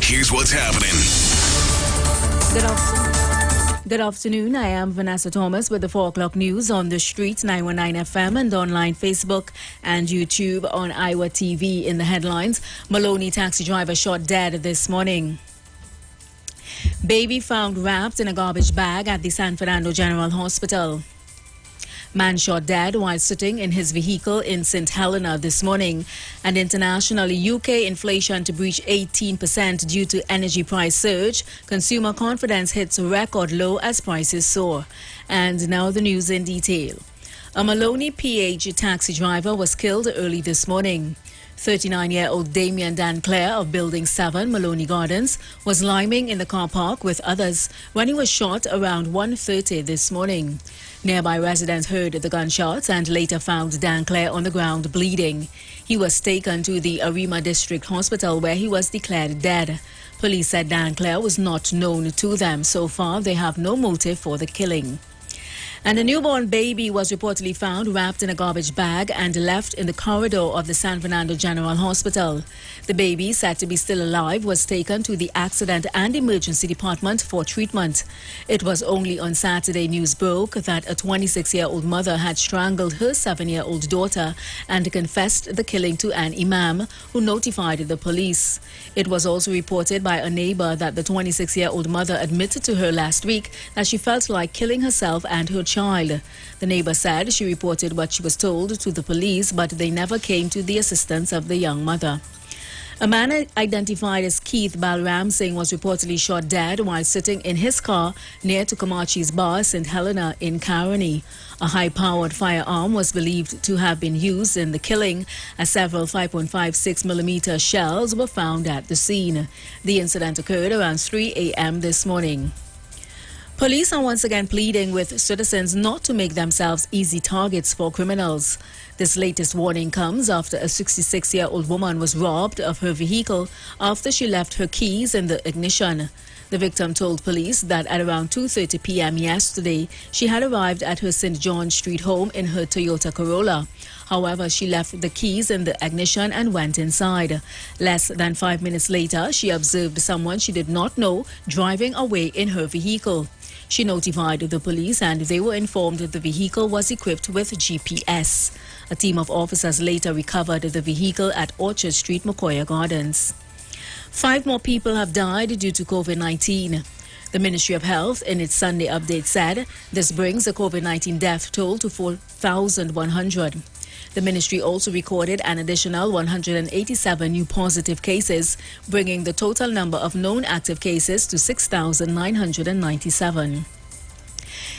Here's what's happening. Good afternoon. I am Vanessa Thomas with the 4 o'clock news on the street, 919 FM, and online Facebook and YouTube on Iwer TV. In the headlines, Maloney taxi driver shot dead this morning. Baby found wrapped in a garbage bag at the San Fernando General Hospital. Man shot dead while sitting in his vehicle in St. Helena this morning. And internationally, UK inflation to breach 18% due to energy price surge. Consumer confidence hits a record low as prices soar. And now the news in detail. A Maloney PH taxi driver was killed early this morning. 39-year-old Damien Danclair of Building 7, Maloney Gardens, was liming in the car park with others when he was shot around 1:30 this morning. Nearby residents heard the gunshots and later found Danclair on the ground bleeding. He was taken to the Arima District Hospital where he was declared dead. Police said Danclair was not known to them. So far, they have no motive for the killing. And a newborn baby was reportedly found wrapped in a garbage bag and left in the corridor of the San Fernando General Hospital. The baby, said to be still alive, was taken to the Accident and Emergency Department for treatment. It was only on Saturday news broke that a 26-year-old mother had strangled her 7-year-old daughter and confessed the killing to an imam who notified the police. It was also reported by a neighbor that the 26-year-old mother admitted to her last week that she felt like killing herself and her child. The neighbor said she reported what she was told to the police, but they never came to the assistance of the young mother. A man identified as Keith Balram Singh was reportedly shot dead while sitting in his car near to Kamachi's bar, St. Helena in Caroni. A high-powered firearm was believed to have been used in the killing, as several 5.56mm shells were found at the scene. The incident occurred around 3 a.m. this morning. Police are once again pleading with citizens not to make themselves easy targets for criminals. This latest warning comes after a 66-year-old woman was robbed of her vehicle after she left her keys in the ignition. The victim told police that at around 2:30 p.m. yesterday, she had arrived at her St. John Street home in her Toyota Corolla. However, she left the keys in the ignition and went inside. Less than 5 minutes later, she observed someone she did not know driving away in her vehicle. She notified the police and they were informed that the vehicle was equipped with GPS. A team of officers later recovered the vehicle at Orchard Street, Mokoya Gardens. 5 more people have died due to COVID-19. The Ministry of Health in its Sunday update said this brings the COVID-19 death toll to 4,100. The ministry also recorded an additional 187 new positive cases, bringing the total number of known active cases to 6,997.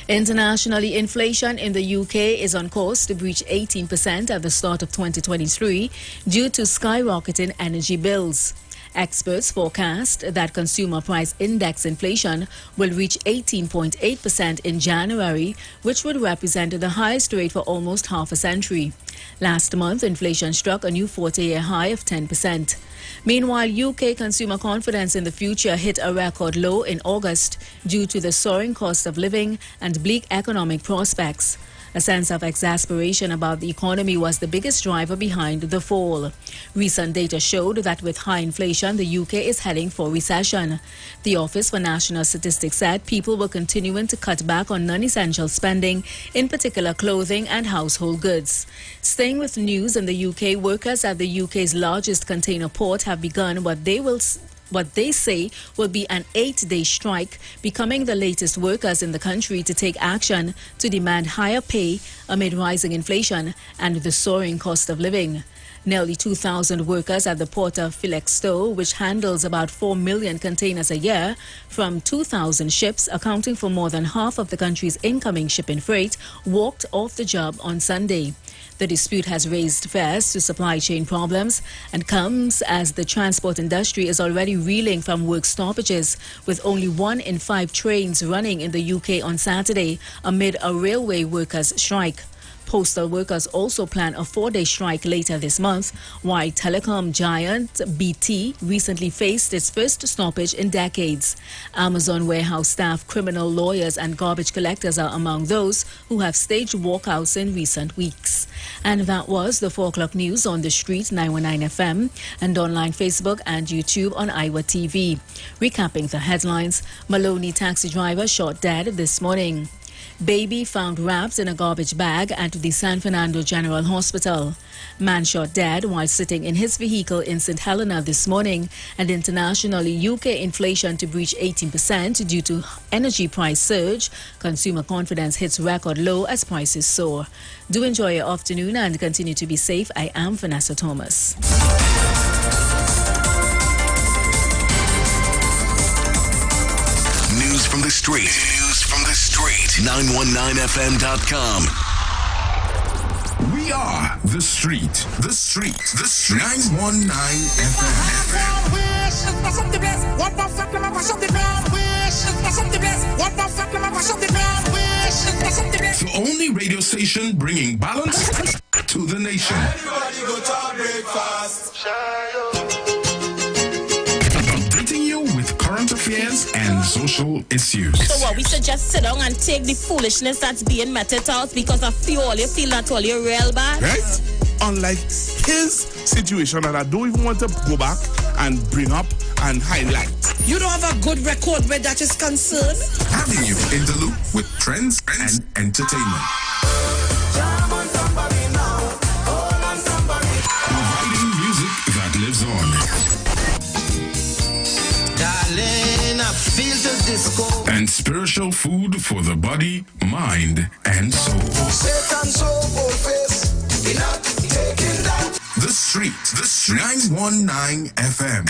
Internationally, inflation in the UK is on course to breach 18% at the start of 2023 due to skyrocketing energy bills. Experts forecast that consumer price index inflation will reach 18.8% in January, which would represent the highest rate for almost half a century. Last month, inflation struck a new 40-year high of 10%. Meanwhile, UK consumer confidence in the future hit a record low in August due to the soaring cost of living and bleak economic prospects. A sense of exasperation about the economy was the biggest driver behind the fall. Recent data showed that with high inflation, the UK is heading for recession. The Office for National Statistics said people were continuing to cut back on non-essential spending, in particular clothing and household goods. Staying with news in the UK, workers at the UK's largest container port have begun what they say will be an 8-day strike, becoming the latest workers in the country to take action to demand higher pay amid rising inflation and the soaring cost of living. Nearly 2,000 workers at the port of Felixstowe, which handles about 4 million containers a year from 2,000 ships, accounting for more than half of the country's incoming shipping freight, walked off the job on Sunday. The dispute has raised fares to supply chain problems and comes as the transport industry is already reeling from work stoppages, with only 1 in 5 trains running in the UK on Saturday amid a railway workers' strike. Postal workers also plan a 4-day strike later this month, while telecom giant BT recently faced its first stoppage in decades. Amazon warehouse staff, criminal lawyers and garbage collectors are among those who have staged walkouts in recent weeks. And that was the 4 o'clock news on the street 919 FM and online Facebook and YouTube on Iwer TV. Recapping the headlines, Maloney taxi driver shot dead this morning. Baby found wrapped in a garbage bag at the San Fernando General Hospital. Man shot dead while sitting in his vehicle in St. Helena this morning. And internationally, UK inflation to breach 18% due to energy price surge. Consumer confidence hits record low as prices soar. Do enjoy your afternoon and continue to be safe. I am Vanessa Thomas. News from the street. 919fm.com. We are the street. 919 FM. The only radio station bringing balance to the nation. Everybody go to breakfast. Updating you with current affairs and social issues. So what, we should just sit down and take the foolishness that's being meted out because of fuel, you feel that all you're real bad? Right? Unlike his situation that I don't even want to go back and bring up and highlight. You don't have a good record where that is concerned? Having you in the loop with trends and entertainment. Providing music that lives on. Darling, I feel the disco. And spiritual food for the body, mind, and soul. Satan soul face. Enough taking that. The Street. 919 FM.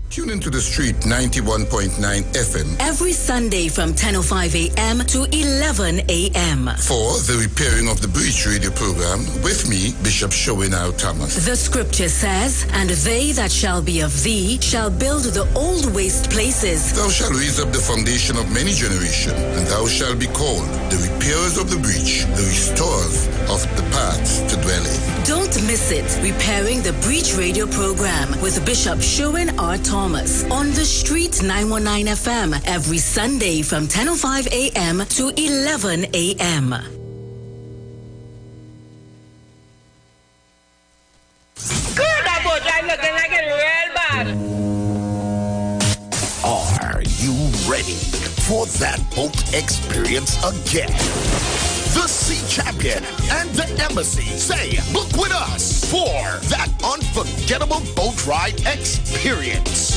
Tune into The Street 91.9 FM Every Sunday from 10:05 a.m. to 11 a.m. for the Repairing of the Breach radio program with me, Bishop Showinau Thomas. The scripture says, "And they that shall be of thee shall build the old waste places." Thou shalt raise up the foundation of many generations, and thou shalt be called the repairers of the breach, the restorers of the paths to dwell in. Don't miss it. Repairing the Breach radio program with Bishop Sherwin R. Thomas on the Street 919 FM every Sunday from 10:05 a.m. to 11 a.m. Good, that boat I'm looking like it real bad. Are you ready for that boat experience again? The Sea Champion and the Embassy say, book with us for that unforgettable boat ride experience.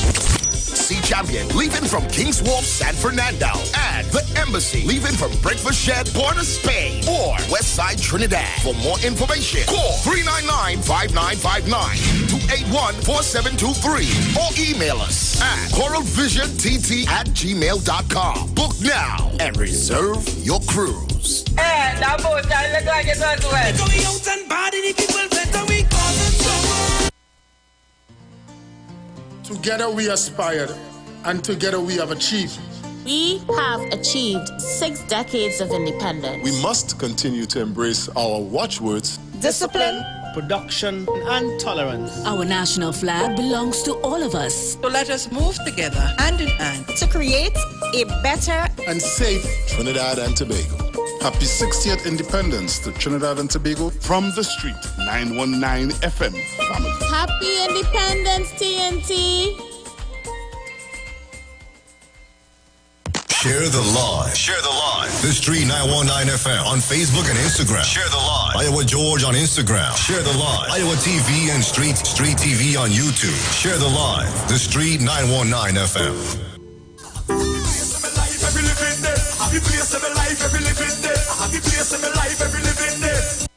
Sea Champion leaving from King's Wharf, San Fernando, and the Embassy leaving from Breakfast Shed, Port of Spain, or Westside Trinidad. For more information, call 399-5959, 281-4723, or email us at coralvisiontt@gmail.com. Book now and reserve your cruise. Hey, that boat I look like it was wet. Going out and bad and the people better we causing trouble. Together we aspired, and together we have achieved. We have achieved 6 decades of independence. We must continue to embrace our watchwords: Discipline, production, and tolerance. Our national flag belongs to all of us. So let us move together, hand in hand, to create a better And safe. Trinidad and Tobago. Happy 60th independence to Trinidad and Tobago. From the Street 919 FM family. Happy Independence, TNT. Share the live. The Street 919 FM on Facebook and Instagram. Share the live. Iowa George on Instagram. Share the live. Iowa TV and Street TV on YouTube. Share the live. The Street 919 FM. Happy place in my life, every living day. Happy place in my life, every living day.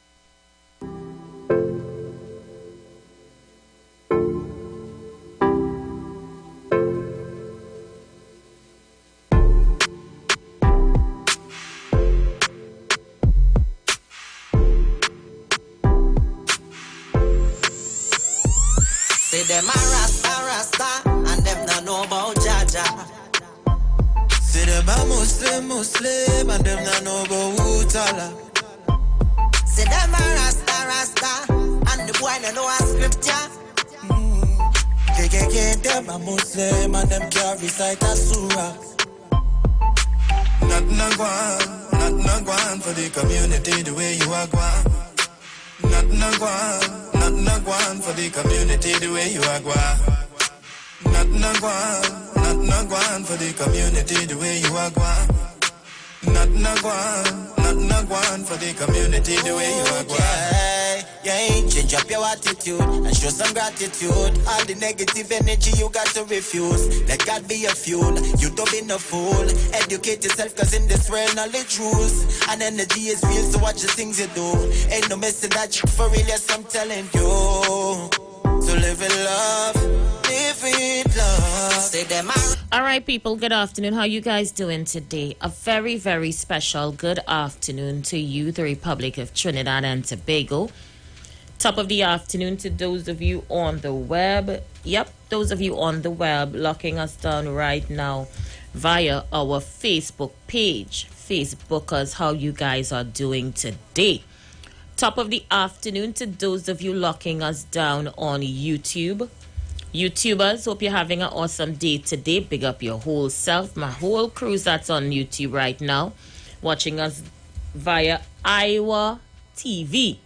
say them a rasta, and them not know about Jaja. Say them a Muslim, and them not know about Utala. Say them a rasta, and the boy no know a scripture. KKK, them a Muslim, and them can't recite a surah. Nothing a gwan for the community the way you are gwan. Nothing a gwan for the community the way you are gwan. Nothing a gwan for the community the way you are gwan. Nothing a gwan for the community the way you are gwan. Yeah, change up your attitude and show some gratitude. All the negative energy you got to refuse. Let God be your fuel, you don't be no fool. Educate yourself cause in this world knowledge rules. And energy is real, so watch the things you do. Ain't no missing that shit for real, yes I'm telling you. So live in love, live in love. Say them All right, people, good afternoon. How you guys doing today? A very, very special good afternoon to you, the Republic of Trinidad and Tobago. Top of the afternoon to those of you on the web. Yep, those of you on the web locking us down right now via our Facebook page. Facebookers, how you guys are doing today. Top of the afternoon to those of you locking us down on YouTube. YouTubers, hope you're having an awesome day today. Big up your whole self. My whole crew's that's on YouTube right now, watching us via Iwer TV.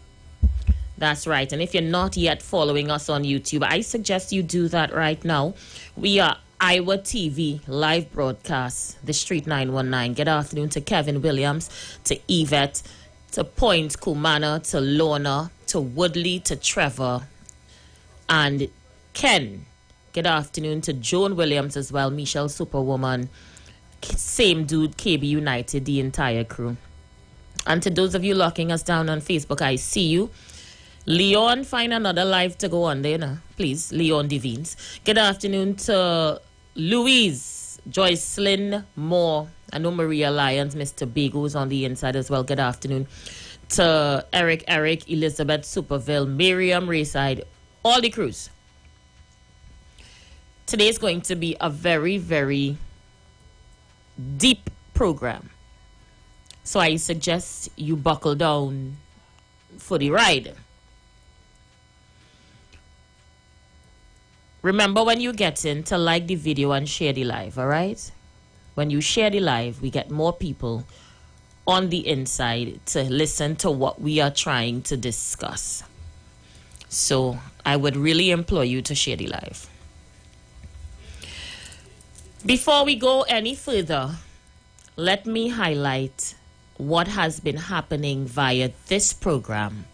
That's right. And if you're not yet following us on YouTube, I suggest you do that right now. We are Iwer TV live broadcast, The Street 919. Good afternoon to Kevin Williams, to Yvette, to Point Kumana, to Lorna, to Woodley, to Trevor, and Ken. Good afternoon to Joan Williams as well, Michelle Superwoman, same dude, KB United, the entire crew. And to those of you locking us down on Facebook, I see you. Leon, find another live to go on there, now, please. Leon Devines. Good afternoon to Louise, Joycelyn Moore. I know Maria Lyons, Mr. Bego's on the inside as well. Good afternoon to Eric, Elizabeth Superville, Miriam Rayside, all the crews. Today is going to be a very, very deep program. So I suggest you buckle down for the ride. Remember when you get in to like the video and share the live, all right? When you share the live, we get more people on the inside to listen to what we are trying to discuss. So I would really implore you to share the live. Before we go any further, let me highlight what has been happening via this program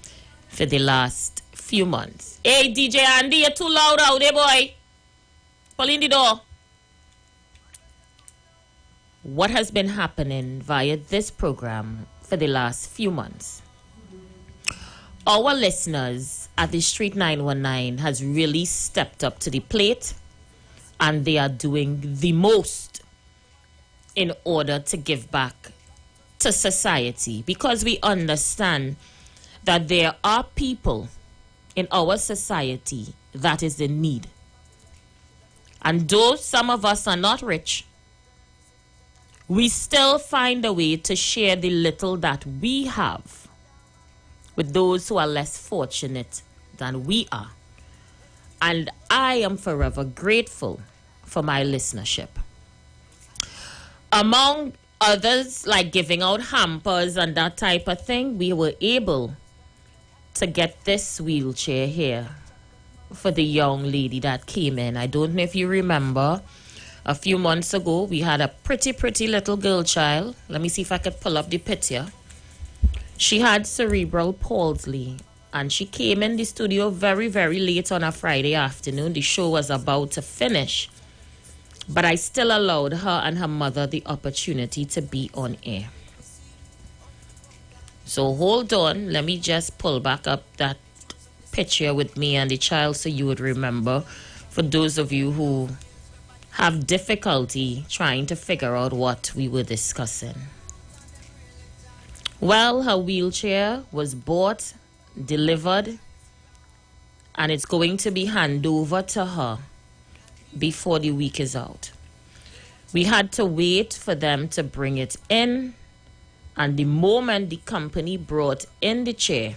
for the last few months. Hey, DJ Andy, you're too loud out there, boy. Pull in the door. What has been happening via this program for the last few months? Our listeners at the Street 919 has really stepped up to the plate, and they are doing the most in order to give back to society, because we understand that there are people in our society that is in need. And though some of us are not rich, we still find a way to share the little that we have with those who are less fortunate than we are. And I am forever grateful for my listenership. Among others, like giving out hampers and that type of thing, we were able to get this wheelchair here for the young lady that came in. I don't know if you remember, a few months ago, we had a pretty little girl child. Let me see if I could pull up the picture. She had cerebral palsy, and she came in the studio very late on a Friday afternoon. The show was about to finish, but I still allowed her and her mother the opportunity to be on air. So hold on, let me just pull back up that picture with me and the child so you would remember, for those of you who have difficulty trying to figure out what we were discussing. Well, her wheelchair was bought, delivered, and it's going to be handed over to her before the week is out. We had to wait for them to bring it in, And the moment the company brought in the chair,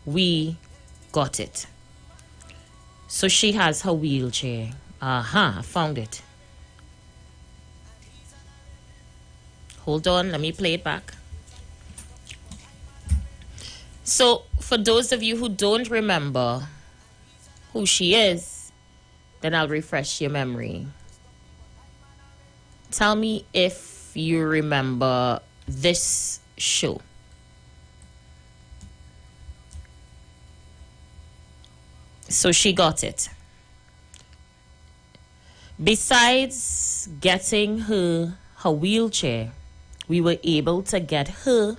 we got it. So she has her wheelchair. Aha, I found it. Hold on, let me play it back. So, for those of you who don't remember who she is, then I'll refresh your memory. Tell me if you remember this show. So she got it. Besides getting her wheelchair, we were able to get her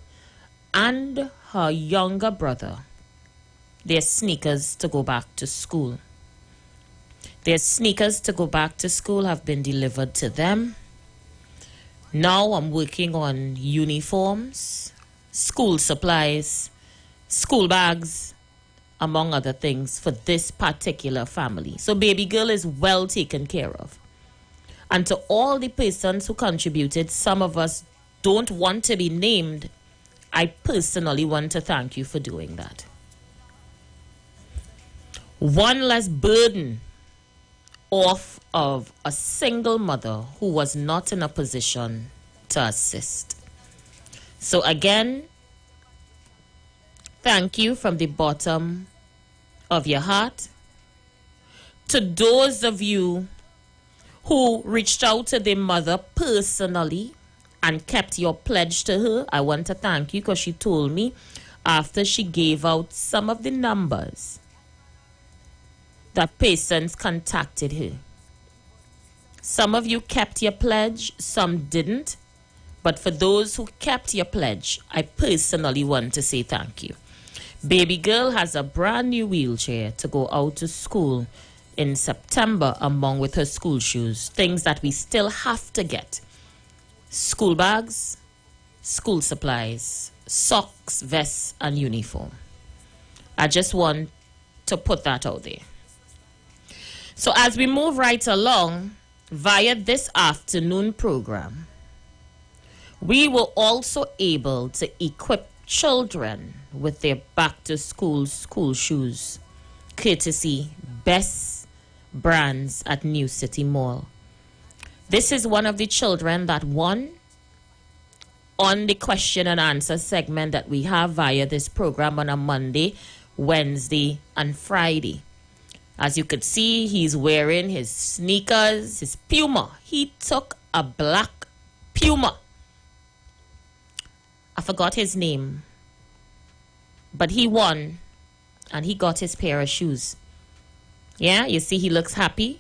and her younger brother their sneakers to go back to school. Their sneakers to go back to school have been delivered to them. Now I'm working on uniforms, school supplies, school bags, among other things for this particular family. So baby girl is well taken care of. And to all the persons who contributed, some of us don't want to be named, I personally want to thank you for doing that. One less burden off of a single mother who was not in a position to assist. So again, thank you from the bottom of your heart. To those of you who reached out to the mother personally and kept your pledge to her, I want to thank you, because she told me after she gave out some of the numbers that persons contacted her. Some of you kept your pledge, some didn't. But for those who kept your pledge, I personally want to say thank you. Baby girl has a brand new wheelchair to go out to school in September, along with her school shoes, things that we still have to get. School bags, school supplies, socks, vests, and uniform. I just want to put that out there. So as we move right along, via this afternoon program, we were also able to equip children with their back-to-school school shoes, courtesy Best Brands at New City Mall. This is one of the children that won on the question and answer segment that we have via this program on a Monday, Wednesday, and Friday. As you could see, he's wearing his sneakers, his Puma. He took a black Puma. I forgot his name. But he won, and he got his pair of shoes. Yeah, you see, he looks happy.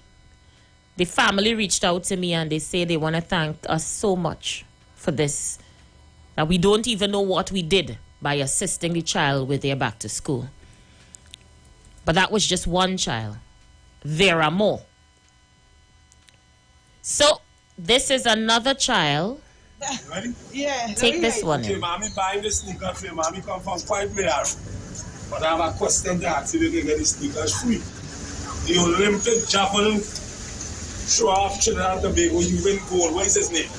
The family reached out to me, and they say they want to thank us so much for this, that we don't even know what we did by assisting the child with their back to school. But that was just one child. There are more. So, this is another child. Ready? Yeah. Take this one okay, in. Mommy buying the sneakers for you. Mommy come from quite there. But I have a question to ask if you can get the sneakers free. The Olympic javelin show off Trinidad and Tobago, you win gold. What is his name?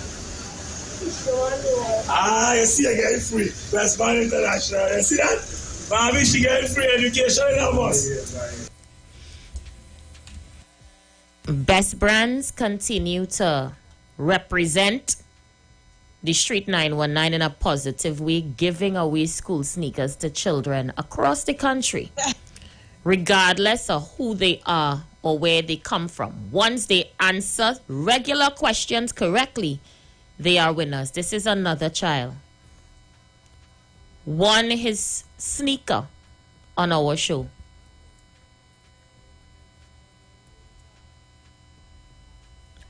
You see, I get it free. West Bank International. You see that? Mommy, she get free education in our bus. Best Brands continue to represent the Street 919 in a positive way, giving away school sneakers to children across the country, regardless of who they are or where they come from. Once they answer regular questions correctly, they are winners. This is another child. Won his sneaker on our show.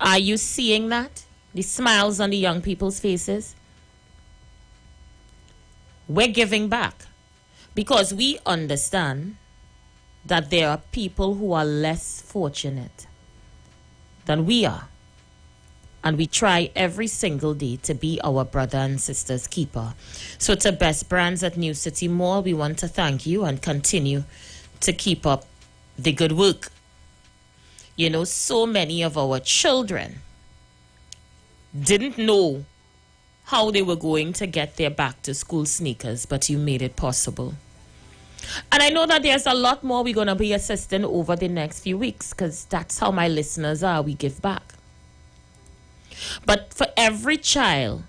Are you seeing that? The smiles on the young people's faces? We're giving back because we understand that there are people who are less fortunate than we are. And we try every single day to be our brother and sister's keeper. So to Best Brands at New City Mall, we want to thank you and continue to keep up the good work. You know, so many of our children didn't know how they were going to get their back to school sneakers, but you made it possible. And I know that there's a lot more we're going to be assisting over the next few weeks, because that's how my listeners are. We give back. But for every child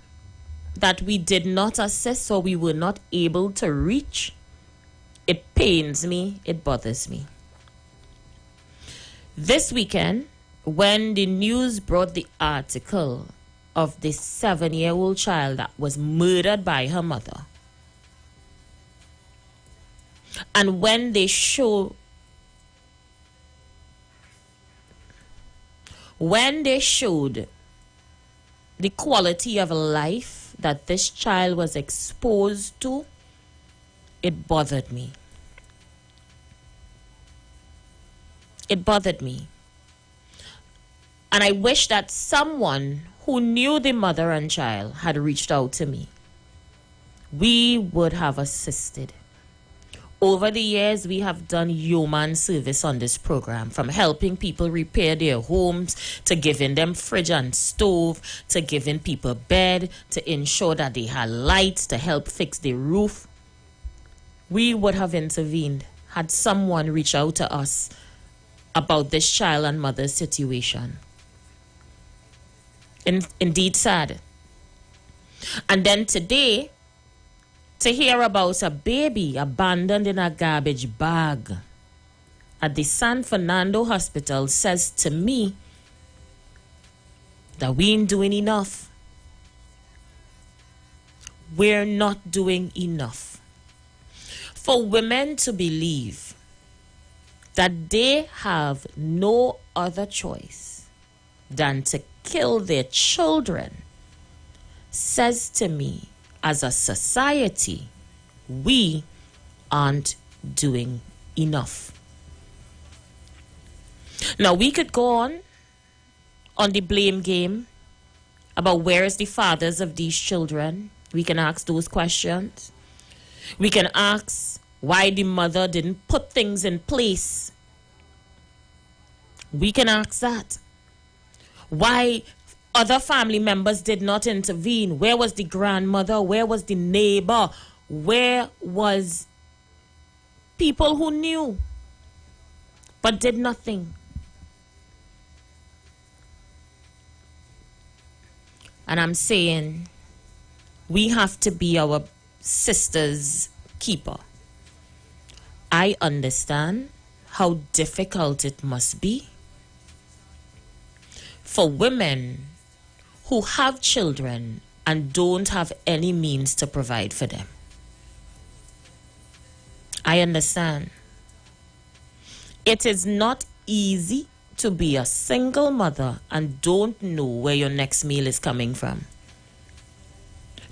that we did not assist or we were not able to reach, it pains me, it bothers me. This weekend, when the news brought the article of this 7-year-old child that was murdered by her mother, and when they showed the quality of life that this child was exposed to, it bothered me. It bothered me. And I wish that someone who knew the mother and child had reached out to me. We would have assisted. Over the years, we have done human service on this program, from helping people repair their homes, to giving them fridge and stove, to giving people bed, to ensure that they had lights, to help fix the roof. We would have intervened had someone reached out to us about this child and mother's situation. Indeed sad. And then today, to hear about a baby abandoned in a garbage bag at the San Fernando Hospital says to me that we ain't doing enough. We're not doing enough. For women to believe that they have no other choice than to kill their children says to me, as a society, we aren't doing enough. Now, we could go on the blame game about where is the fathers of these children. We can ask those questions. We can ask why the mother didn't put things in place. We can ask that. Why other family members did not intervene. Where was the grandmother? Where was the neighbor? Where was people who knew but did nothing? And I'm saying we have to be our sister's keeper. I understand how difficult it must be for women who have children and don't have any means to provide for them. I understand. It is not easy to be a single mother and don't know where your next meal is coming from.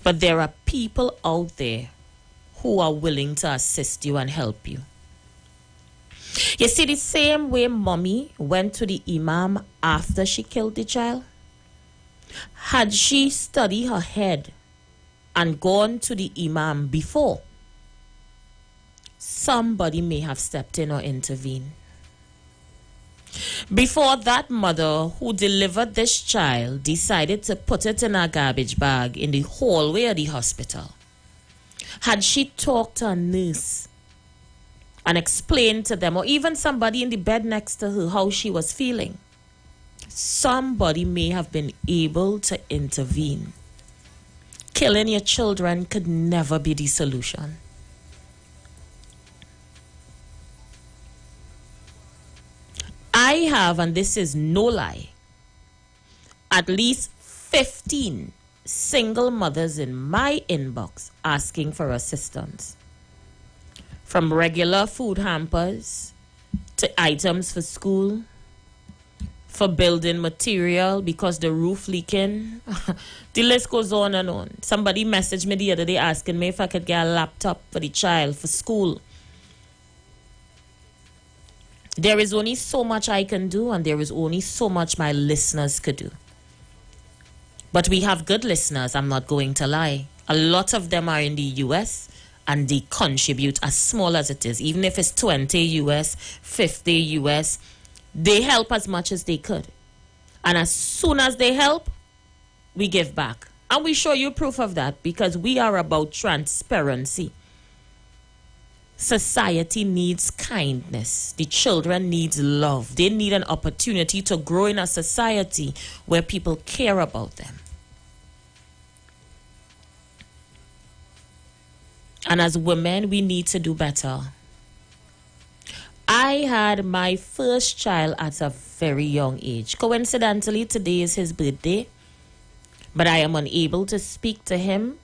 But there are people out there who are willing to assist you and help you. You see, the same way mommy went to the imam after she killed the child, had she studied her head and gone to the imam before, somebody may have stepped in or intervened. Before that mother who delivered this child decided to put it in a garbage bag in the hallway of the hospital, had she talked to a nurse and explained to them, or even somebody in the bed next to her, how she was feeling, somebody may have been able to intervene. Killing your children could never be the solution. I have, and this is no lie, at least 15 single mothers in my inbox asking for assistance. From regular food hampers to items for school, for building material because the roof leaking. The list goes on and on. Somebody messaged me the other day asking me if I could get a laptop for the child for school. There is only so much I can do, and there is only so much my listeners could do. But we have good listeners, I'm not going to lie. A lot of them are in the US, and they contribute as small as it is. Even if it's 20 US, 50 US, they help as much as they could. And as soon as they help, we give back. And we show you proof of that because we are about transparency. Society needs kindness. The children need love. They need an opportunity to grow in a society where people care about them. And as women, we need to do better. I had my first child at a very young age. Coincidentally, today is his birthday, but I am unable to speak to him.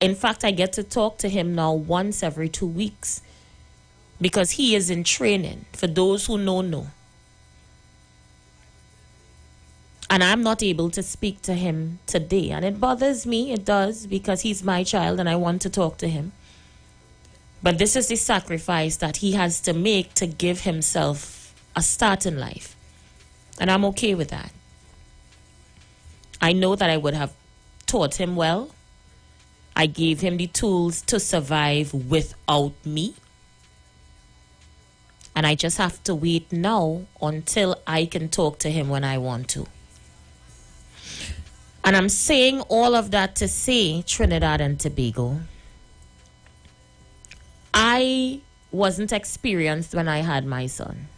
In fact, I get to talk to him now once every 2 weeks because he is in training. For those who know. And I'm not able to speak to him today. And it bothers me, it does, because he's my child and I want to talk to him. But this is the sacrifice that he has to make to give himself a start in life. And I'm okay with that. I know that I would have taught him well. I gave him the tools to survive without me. And I just have to wait now until I can talk to him when I want to. And I'm saying all of that to say, Trinidad and Tobago, I wasn't experienced when I had my son.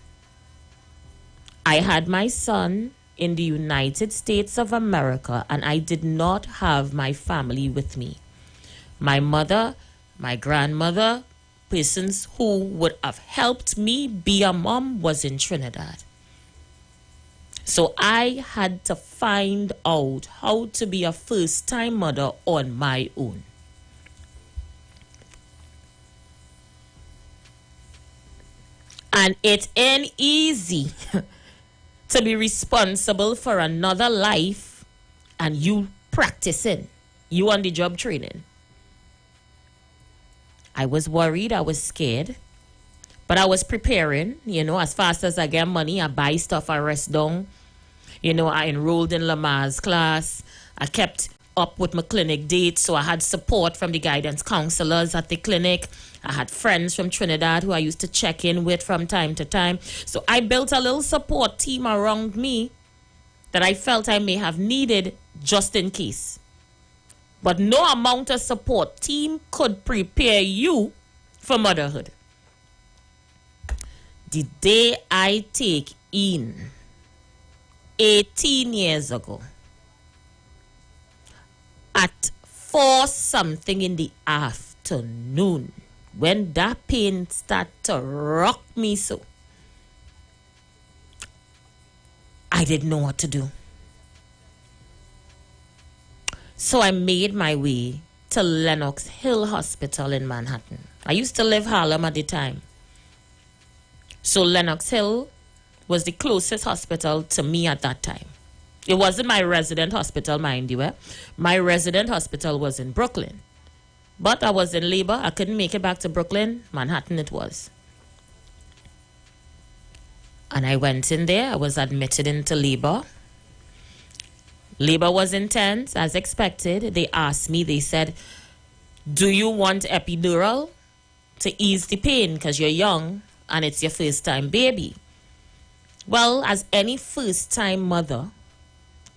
I had my son in the United States of America, and I did not have my family with me. My mother, my grandmother, persons who would have helped me be a mom was in Trinidad. So I had to find out how to be a first-time mother on my own. And it ain't easy to be responsible for another life and you practicing, you on the job training. I was worried, I was scared, but I was preparing, as fast as I get money, I buy stuff, I rest down. I enrolled in Lamar's class. I kept up with my clinic dates, so I had support from the guidance counselors at the clinic. I had friends from Trinidad who I used to check in with from time to time. So I built a little support team around me that I felt I may have needed just in case. But no amount of support team could prepare you for motherhood. The day I take in 18 years ago, at 4 something in the afternoon, when that pain started to rock me so, I didn't know what to do. So I made my way to Lenox Hill Hospital in Manhattan. I used to live Harlem at the time. So Lenox Hill was the closest hospital to me at that time. It wasn't my resident hospital, mind you. My resident hospital was in Brooklyn. But I was in labor. I couldn't make it back to Brooklyn. Manhattan it was. And I went in there. I was admitted into labor. Labor was intense, as expected. They asked me, they said, do you want epidural to ease the pain because you're young and it's your first time baby? Well, as any first time mother,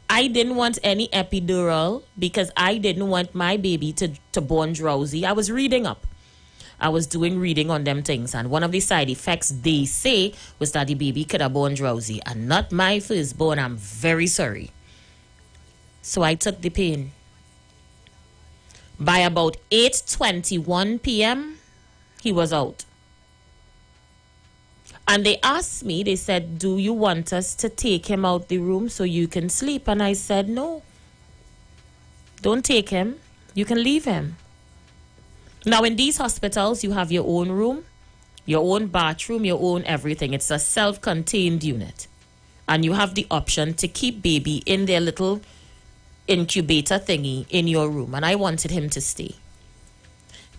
I didn't want any epidural because I didn't want my baby to born drowsy. I was reading up. I was doing reading on them things. And one of the side effects they say was that the baby could have born drowsy. And not my firstborn. I'm very sorry. So I took the pain. By about 8:21 p.m., he was out. And they asked me, they said, do you want us to take him out the room so you can sleep? And I said, no. Don't take him. You can leave him. Now, in these hospitals, you have your own room, your own bathroom, your own everything. It's a self-contained unit. And you have the option to keep baby in their little incubator thingy in your room. And I wanted him to stay.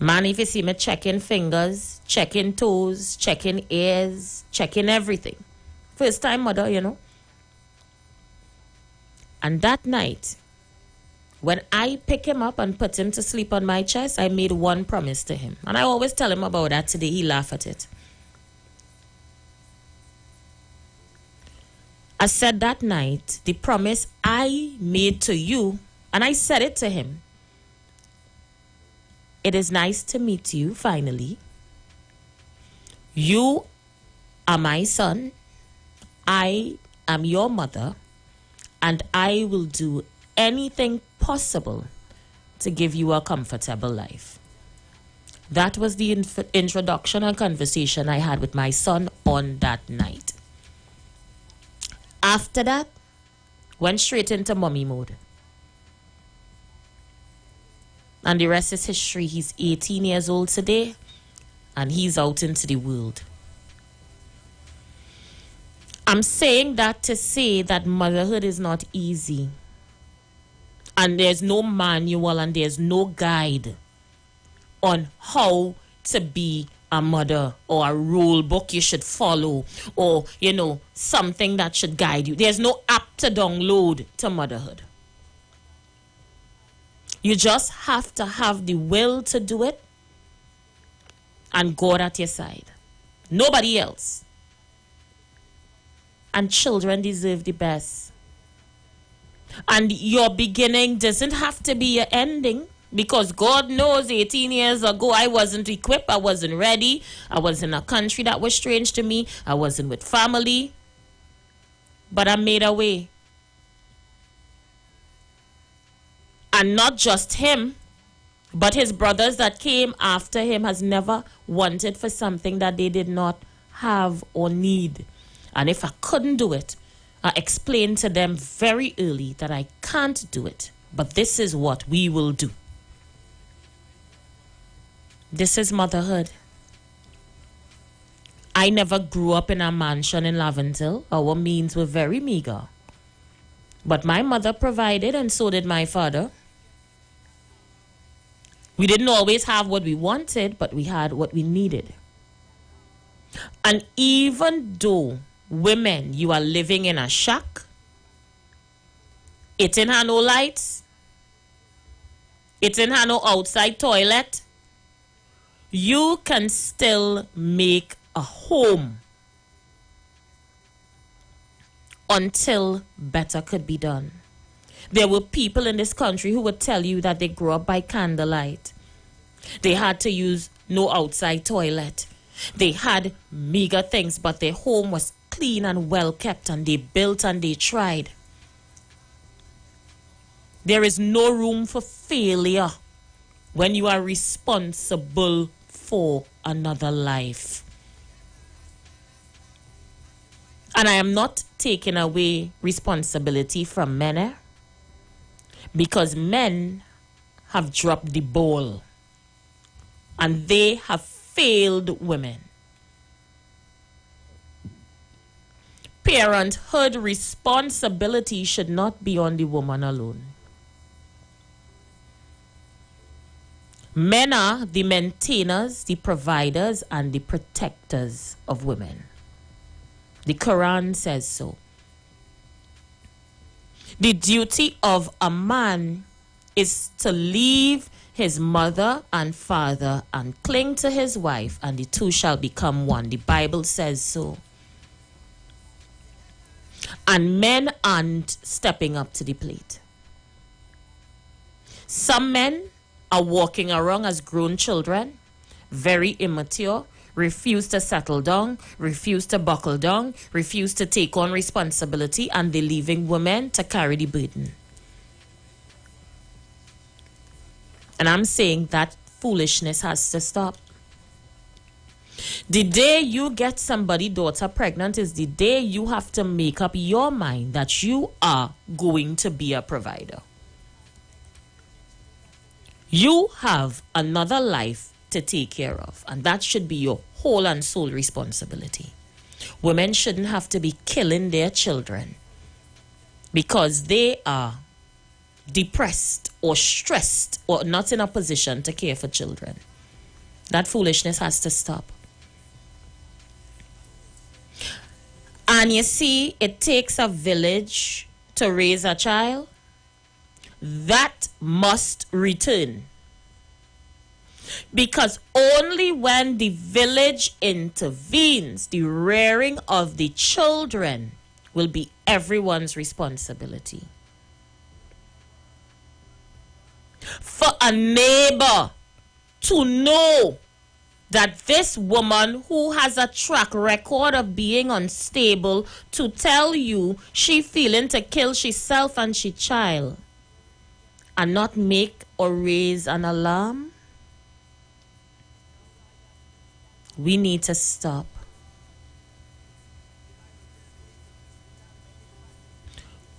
Man, if you see me checking fingers, checking toes, checking ears, checking everything. First time mother, And that night, when I pick him up and put him to sleep on my chest, I made one promise to him. And I always tell him about that today. He laugh at it. I said that night, the promise I made to you And I said it to him. It is nice to meet you, finally. You are my son. I am your mother. And I will do anything possible to give you a comfortable life. That was the introduction and conversation I had with my son on that night. After that, went straight into mommy mode. And the rest is history. He's 18 years old today, and he's out into the world. I'm saying that to say that motherhood is not easy. And there's no manual and there's no guide on how to be a mother, or a rule book you should follow, or, something that should guide you. There's no app to download to motherhood. You just have to have the will to do it and God at your side. Nobody else. And children deserve the best. And your beginning doesn't have to be your ending. Because God knows 18 years ago, I wasn't equipped. I wasn't ready. I was in a country that was strange to me. I wasn't with family. But I made a way. And not just him, but his brothers that came after him has never wanted for something that they did not have or need. And if I couldn't do it, I explained to them very early that I can't do it. But this is what we will do. This is motherhood. I never grew up in a mansion in Laventille. Our means were very meager. But my mother provided, and so did my father. We didn't always have what we wanted, but we had what we needed. And even though women, you are living in a shack, it ain't had no lights, it ain't had no outside toilet, you can still make a home until better could be done. There were people in this country who would tell you that they grew up by candlelight. They had to use no outside toilet. They had meager things, but their home was clean and well kept, and they built and they tried. There is no room for failure when you are responsible for another life. And I am not taking away responsibility from men, because men have dropped the ball and they have failed women. Parenthood responsibility should not be on the woman alone. Men are the maintainers, the providers, and the protectors of women. The Quran says so. The duty of a man is to leave his mother and father and cling to his wife, and the two shall become one. The Bible says so. And men aren't stepping up to the plate. Some men are walking around as grown children, very immature, refuse to settle down, refuse to buckle down, refuse to take on responsibility, and they're leaving women to carry the burden. And I'm saying that foolishness has to stop. The day you get somebody's daughter pregnant is the day you have to make up your mind that you are going to be a provider. You have another life to take care of, and that should be your whole and soul responsibility. Women shouldn't have to be killing their children because they are depressed or stressed or not in a position to care for children. That foolishness has to stop. And you see, it takes a village to raise a child. That must return. Because only when the village intervenes, the rearing of the children will be everyone's responsibility. a neighbor to know that this woman who has a track record of being unstable to tell you she feeling to kill herself and she child and not make or raise an alarm? We need to stop.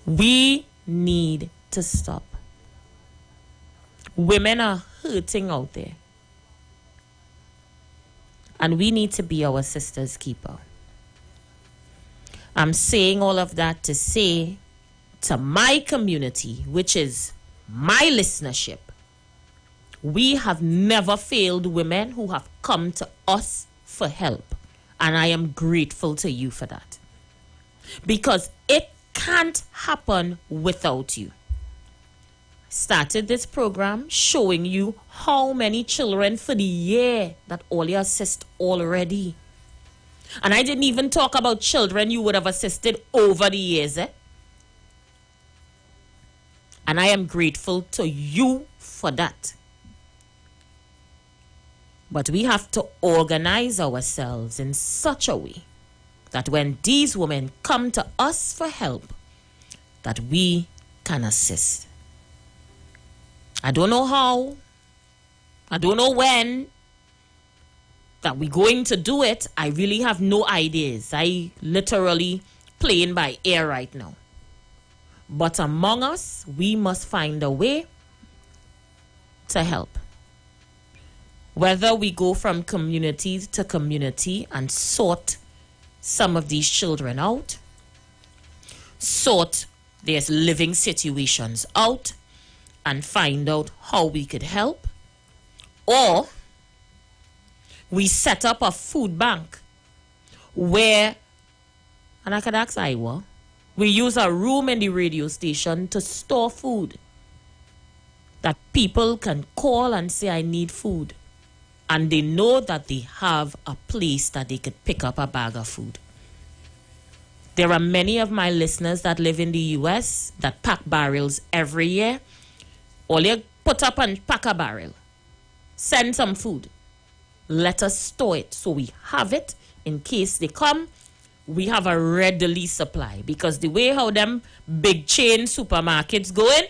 We need to stop. Women are hurting out there. And we need to be our sister's keeper. I'm saying all of that to say to my community, which is my listenership, we have never failed women who have come to us for help. And I am grateful to you for that. Because it can't happen without you. Started this program showing you how many children for the year that all you assist already. And I didn't even talk about children you would have assisted over the years. And I am grateful to you for that. But we have to organize ourselves in such a way that when these women come to us for help, that we can assist. I don't know how, I don't know when that we're going to do it. I really have no ideas. I literally playing by ear right now. But among us, we must find a way to help. Whether we go from community to community and sort some of these children out, sort their living situations out, and find out how we could help, or we set up a food bank where, and I could ask Iwer, we use a room in the radio station to store food that people can call and say, I need food. And they know that they have a place that they could pick up a bag of food. There are many of my listeners that live in the US that pack barrels every year. All you put up and pack a barrel. Send some food. Let us store it so we have it in case they come. We have a readily supply. Because the way how them big chain supermarkets going,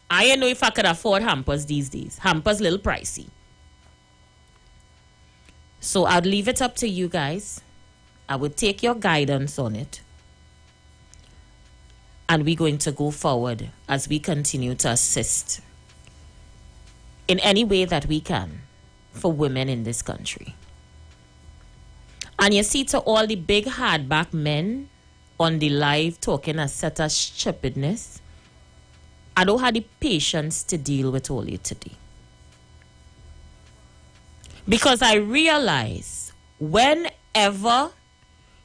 I don't know if I could afford hampers these days. Hampers a little pricey. So I'd leave it up to you guys. I would take your guidance on it. And we're going to go forward as we continue to assist in any way that we can for women in this country. And you see, to all the big hardback men on the live talking a set of stupidness, I don't have the patience to deal with all you today. Because I realize whenever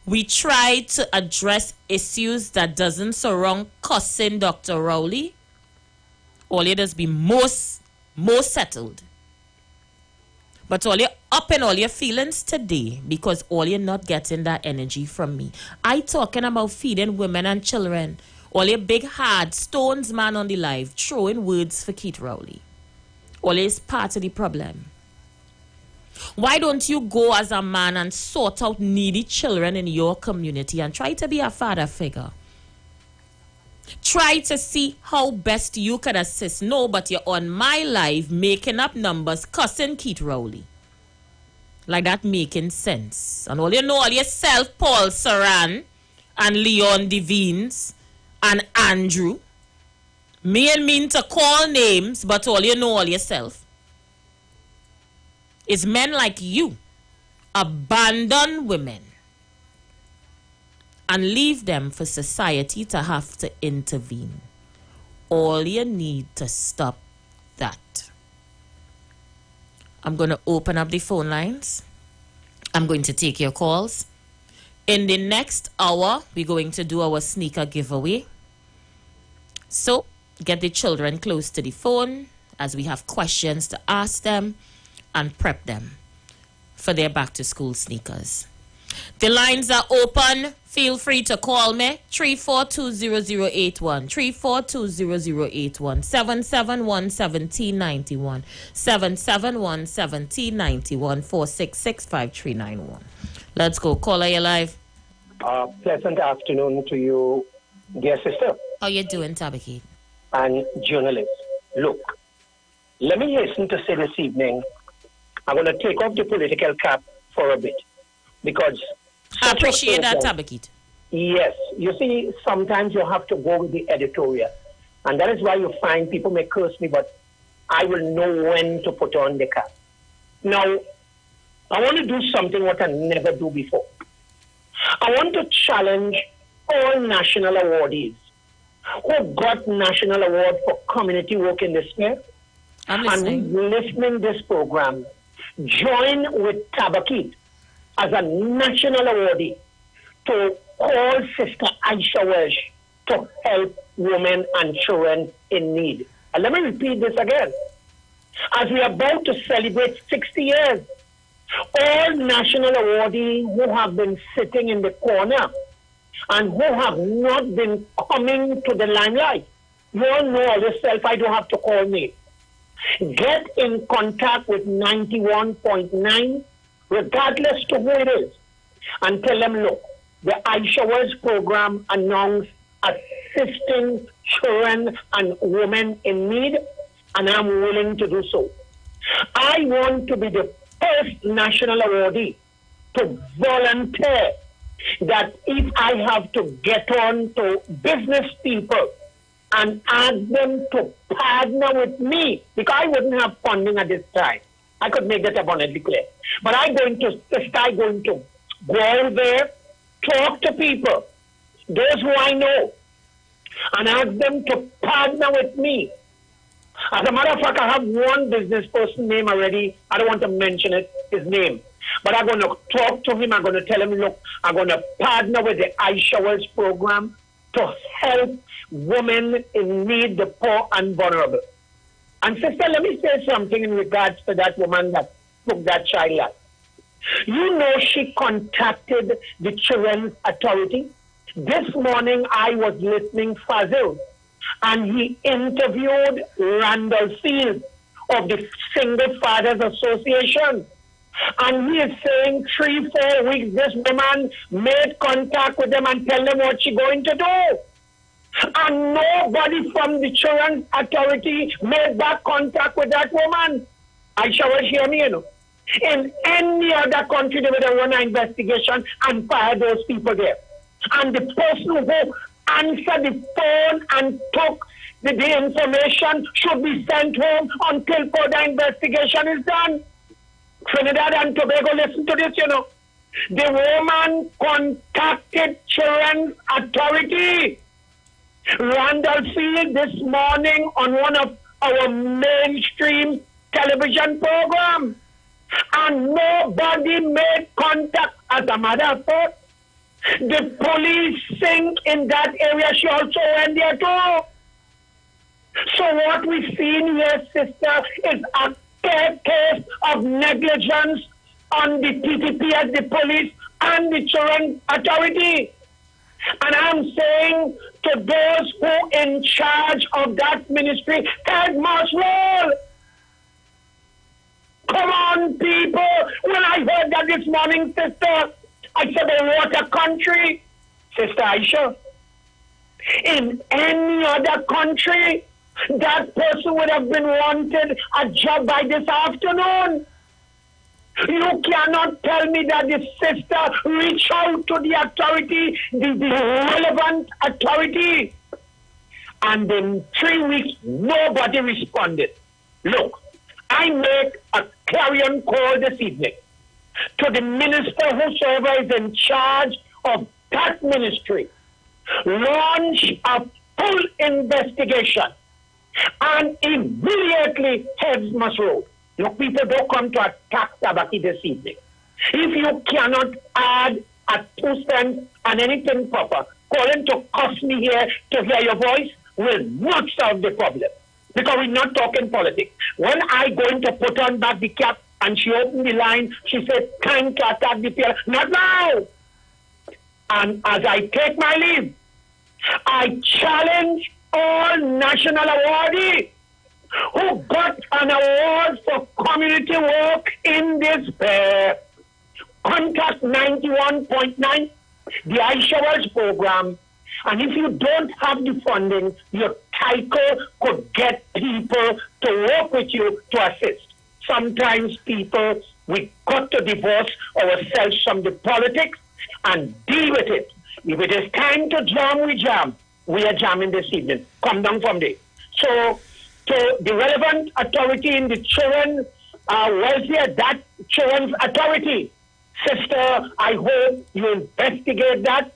we try to address issues that doesn't surround cussing Dr. Rowley, all it does be more settled. But all you're up in all your feelings today because all you're not getting that energy from me. I talking about feeding women and children. All your big hard stones man on the live throwing words for Keith Rowley. All is part of the problem. Why don't you go as a man and sort out needy children in your community and try to be a father figure? Try to see how best you could assist. No, but you're on my live making up numbers, cussing Keith Rowley. Like that making sense. And all you know, all yourself, Paul Saran and Leon Devines and Andrew. Me and mean to call names, but all you know all yourself. Is men like you abandon women and leave them for society to have to intervene. All you need to stop that. I'm going to open up the phone lines. I'm going to take your calls. In the next hour, we're going to do our sneaker giveaway. So get the children close to the phone as we have questions to ask them and prep them for their back-to-school sneakers. The lines are open. Feel free to call me. 3420081. 3420081. 771-1791. 771-1791. 466-5391. Let's go. Caller, you live. Pleasant afternoon to you, dear sister. How you doing, Tabakit? And journalists. Look, let me hasten to say this evening, I'm going to take off the political cap for a bit. Because I appreciate that, Tabakit. Yes. You see, sometimes you have to go with the editorial. And that is why you find people may curse me, but I will know when to put on the cap. Now, I want to do something what I never do before. I want to challenge all national awardees who got national award for community work in this sphere. I'm listening. And listening this program. Join with Tabakit as a national awardee to call Sister Aisha Welsh to help women and children in need. And let me repeat this again. As we are about to celebrate 60 years, all national awardees who have been sitting in the corner and who have not been coming to the limelight, you all know all yourself, I don't have to call me. Get in contact with 91.9, regardless to who it is, and tell them, look, the Aisha Wells program announced assisting children and women in need, and I'm willing to do so. I want to be the first national awardee to volunteer that if I have to get on to business people and ask them to partner with me, because I wouldn't have funding at this time. I could make that abundantly clear. But I'm going to go out there, talk to people, those who I know, and ask them to partner with me. As a matter of fact, I have one business person name already. I don't want to mention his name. But I'm going to talk to him. I'm going to tell him, look, I'm going to partner with the Aisha Wells program to help women in need, the poor and vulnerable. And sister, let me say something in regards to that woman that took that child life. You know, she contacted the Children's Authority. This morning I was listening Fazil, and he interviewed Randall Field of the Single Fathers Association. And he is saying 3-4 weeks this woman made contact with them and tell them what she's going to do. And nobody from the Children's Authority made that contact with that woman. I shall hear me, you know. In any other country, they would have run an investigation and fire those people there. And the person who answered the phone and took the information should be sent home until further investigation is done. Trinidad and Tobago, listen to this, you know. The woman contacted Children's Authority. Randall Field this morning on one of our mainstream television programs. And nobody made contact. As a matter of fact, the police think in that area she also went there too. So what we've seen here, sister, is a clear case of negligence on the TTP as the police and the Children's Authority. And I'm saying to those who in charge of that ministry, Head Marshal, come on, people. When I heard that this morning, sister, I said, what a country. Sister Aisha, in any other country, that person would have been wanted a job by this afternoon. You cannot tell me that the sister reached out to the authority, the relevant authority, and in 3 weeks, nobody responded. Look, I make a clarion call this evening to the minister whosoever is in charge of that ministry. Launch a full investigation and immediately heads must roll. Look, people, don't come to attack Tabaki this evening. If you cannot add a 2 cents and anything proper, calling to cost me here to hear your voice will not solve the problem. Because we're not talking politics. When I going to put on back the cap, and she opened the line. She said, time to attack the PLF. Not now. And as I take my leave, I challenge all national awardees who got an award for community work in despair. Contact 91.9, the Aisha Wells program. And if you don't have the funding, your title could get people to work with you to assist. Sometimes people, we got to divorce ourselves from the politics and deal with it. If it is time to jam, we jam. We are jamming this evening. Come down from there. So, to the relevant authority in the children welfare, that children's authority, sister, I hope you investigate that.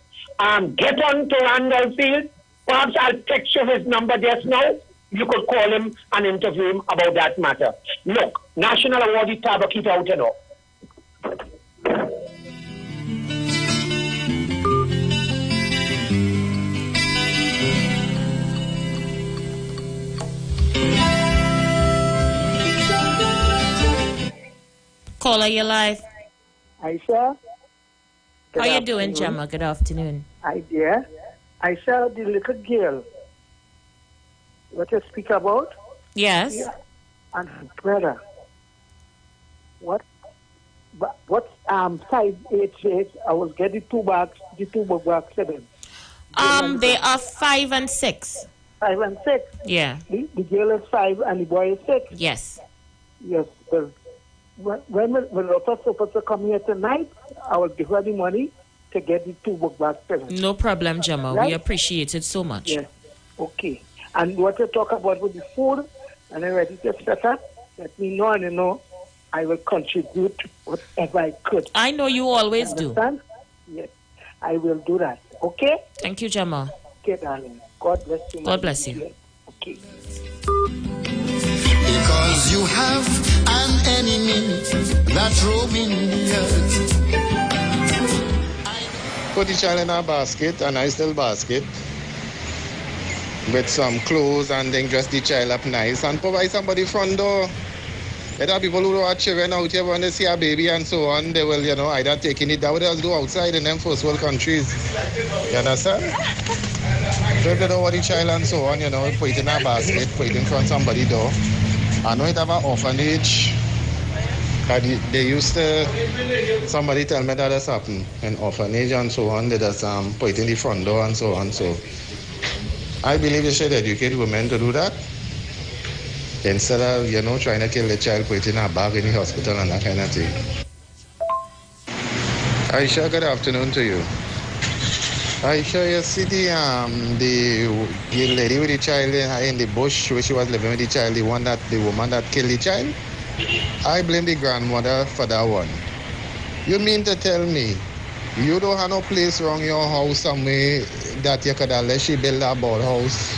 Get on to Randall Field. Perhaps I'll text you his number just now. You could call him and interview him about that matter. Look, National Awardee Taba, keep out and all. Caller, you're live. Aisha. How you doing, Gemma? Good afternoon. Hi, dear. Aisha, the little girl. What you speak about? Yes. Yeah. And her brother. What 588? I will get the two bags 7. They are 5 and 6. 5 and 6? Yeah. The girl is 5 and the boy is 6? Yes. Yes. Well, when Lotta supposed to come here tonight, I will give her the money to get the 2 book bags 7. No problem, Gemma. Right? We appreciate it so much. Yes. Okay. And what you talk about with the food, and I'm ready to set up, let me know, and you know, I will contribute whatever I could. I know you always do. Yes, I will do that. Okay? Thank you, Gemma. Okay, darling. God bless you. God bless you. Okay. Because you have an enemy that's roaming the earth. Put the child in a basket, a nice little basket, with some clothes, and then dress the child up nice and provide somebody front door. There are people who are children out here when they see a baby and so on, they will, either taking it down or else do outside in them first world countries. You understand? So if they don't want the child and so on, put it in a basket, put it in front of somebody's door. I know it have an orphanage. They used to, somebody tell me that has happened in orphanage and so on. They just put it in the front door and so on. So I believe you should educate women to do that. Instead of, trying to kill the child, put it in a bag in the hospital and that kind of thing. Aisha, good afternoon to you. Aisha, you see the lady with the child in the bush where she was living with the child, the woman that killed the child? I blame the grandmother for that one. You mean to tell me you don't have no place around your house somewhere that you could have let she build a board house,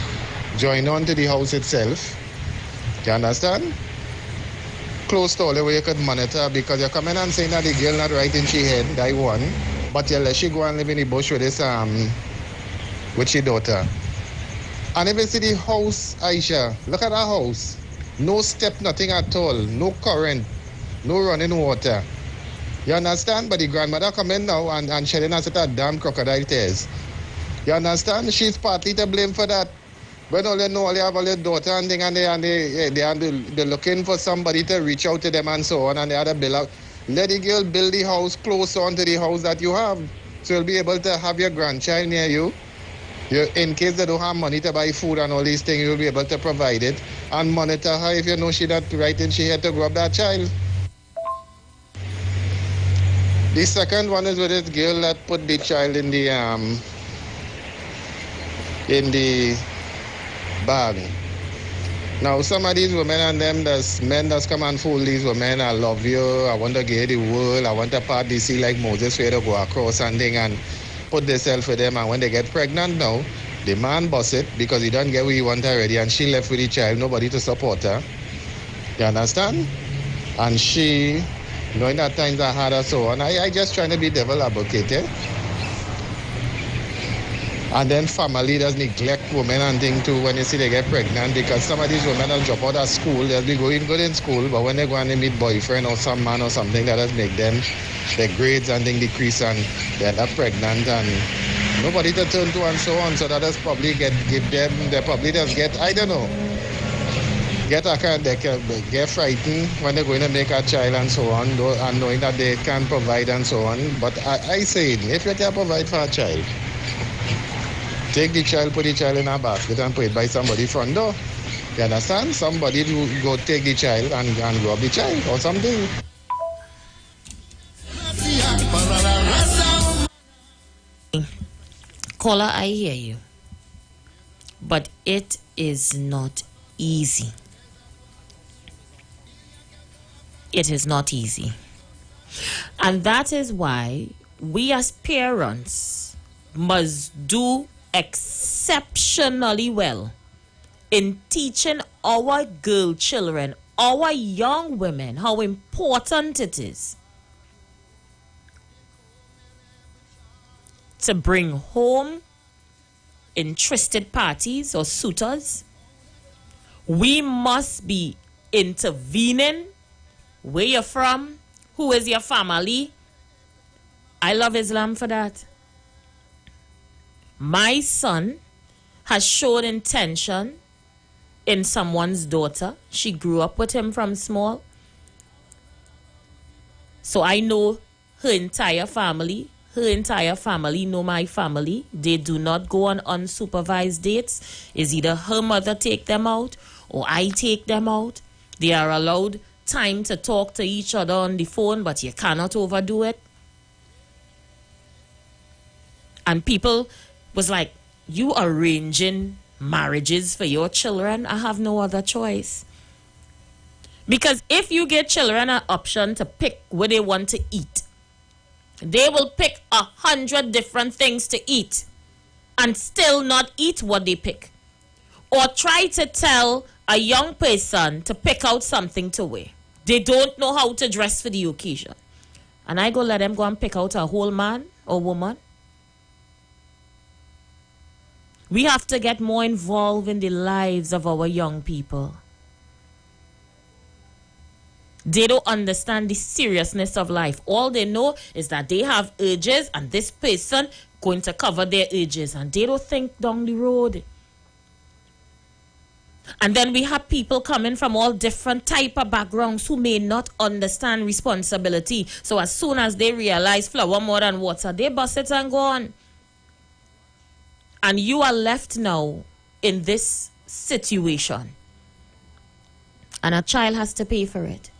join on to the house itself? You understand? Close to all the way you could monitor, because you're coming and saying that the girl not right in she head, that one, but you let she go and live in the bush with this with your daughter. And if you see the house, Aisha, look at that house. No step, nothing at all. No current. No running water. You understand? But the grandmother come in now and shedding us at a damn crocodile tears. You understand? She's partly to blame for that. When all you know, all you have all your daughter and thing, and they're looking for somebody to reach out to them and so on, and they have to build out. Let the girl build the house close on to the house that you have. So you'll be able to have your grandchild near you. In case they don't have money to buy food and all these things, you'll be able to provide it and monitor her if you know she not right and she had to grow up that child. The second one is with this girl that put the child in the bag. Now some of these women and them, there's men that's come and fool these women. I love you, I want to get the world, I want to part the sea like Moses where to go across and thing and put themselves with them, and when they get pregnant now, the man boss it because he don't get what he want already, and she left with the child, nobody to support her. You understand? And she, knowing that times are hard and so on, I just trying to be devil advocate, eh? And then family does neglect women and thing too when you see they get pregnant, because some of these women will drop out of school, they'll be going good in school, but when they go and they meet boyfriend or some man or something, that does make them, their grades and thing decrease and they end up pregnant and nobody to turn to and so on. So that does probably give them, they probably just get, I don't know, they get frightened when they're going to make a child and so on, and knowing that they can provide and so on. But I say, if you can provide for a child, take the child, put the child in a basket and put it by somebody's front door. You understand? Somebody will go take the child and grab the child or something. Caller, I hear you. But it is not easy. It is not easy. And that is why we as parents must do exceptionally well in teaching our girl children, our young women, how important it is to bring home interested parties or suitors. We must be intervening. Where you're from? Who is your family? I love Islam for that. My son has shown intention in someone's daughter. She grew up with him from small. So I know her entire family. Her entire family know my family. They do not go on unsupervised dates. It's either her mother take them out or I take them out. They are allowed time to talk to each other on the phone, but you cannot overdo it. And people was like, you arranging marriages for your children? I have no other choice. Because if you give children an option to pick what they want to eat, they will pick 100 different things to eat and still not eat what they pick. Or try to tell a young person to pick out something to wear. They don't know how to dress for the occasion. And I go let them go and pick out a whole man or woman. We have to get more involved in the lives of our young people. They don't understand the seriousness of life. All they know is that they have urges and this person going to cover their urges, and they don't think down the road. And then we have people coming from all different type of backgrounds who may not understand responsibility. So as soon as they realize flour more than water, they bust it and go on. And you are left now in this situation. And a child has to pay for it.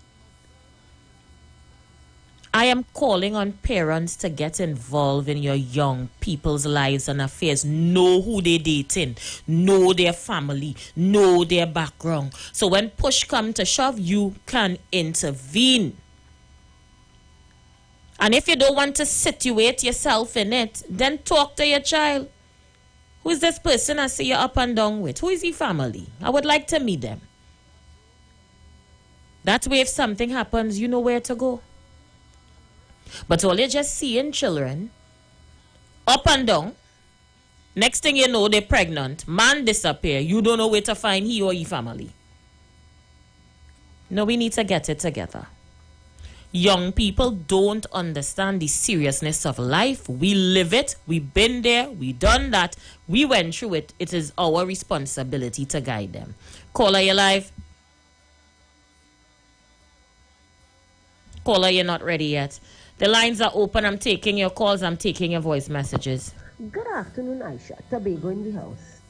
I am calling on parents to get involved in your young people's lives and affairs. Know who they're dating. Know their family. Know their background. So when push comes to shove, you can intervene. And if you don't want to situate yourself in it, then talk to your child. Who is this person I see you up and down with? Who is your family? I would like to meet them. That way if something happens, you know where to go. But all you're just seeing children up and down. Next thing you know, they're pregnant. Man disappear. You don't know where to find he or his family. No, we need to get it together. Young people don't understand the seriousness of life. We live it. We've been there. We done that. We went through it. It is our responsibility to guide them. Caller, you live? Caller, you're not ready yet. The lines are open. I'm taking your calls. I'm taking your voice messages. Good afternoon, Aisha. Tobago in the house.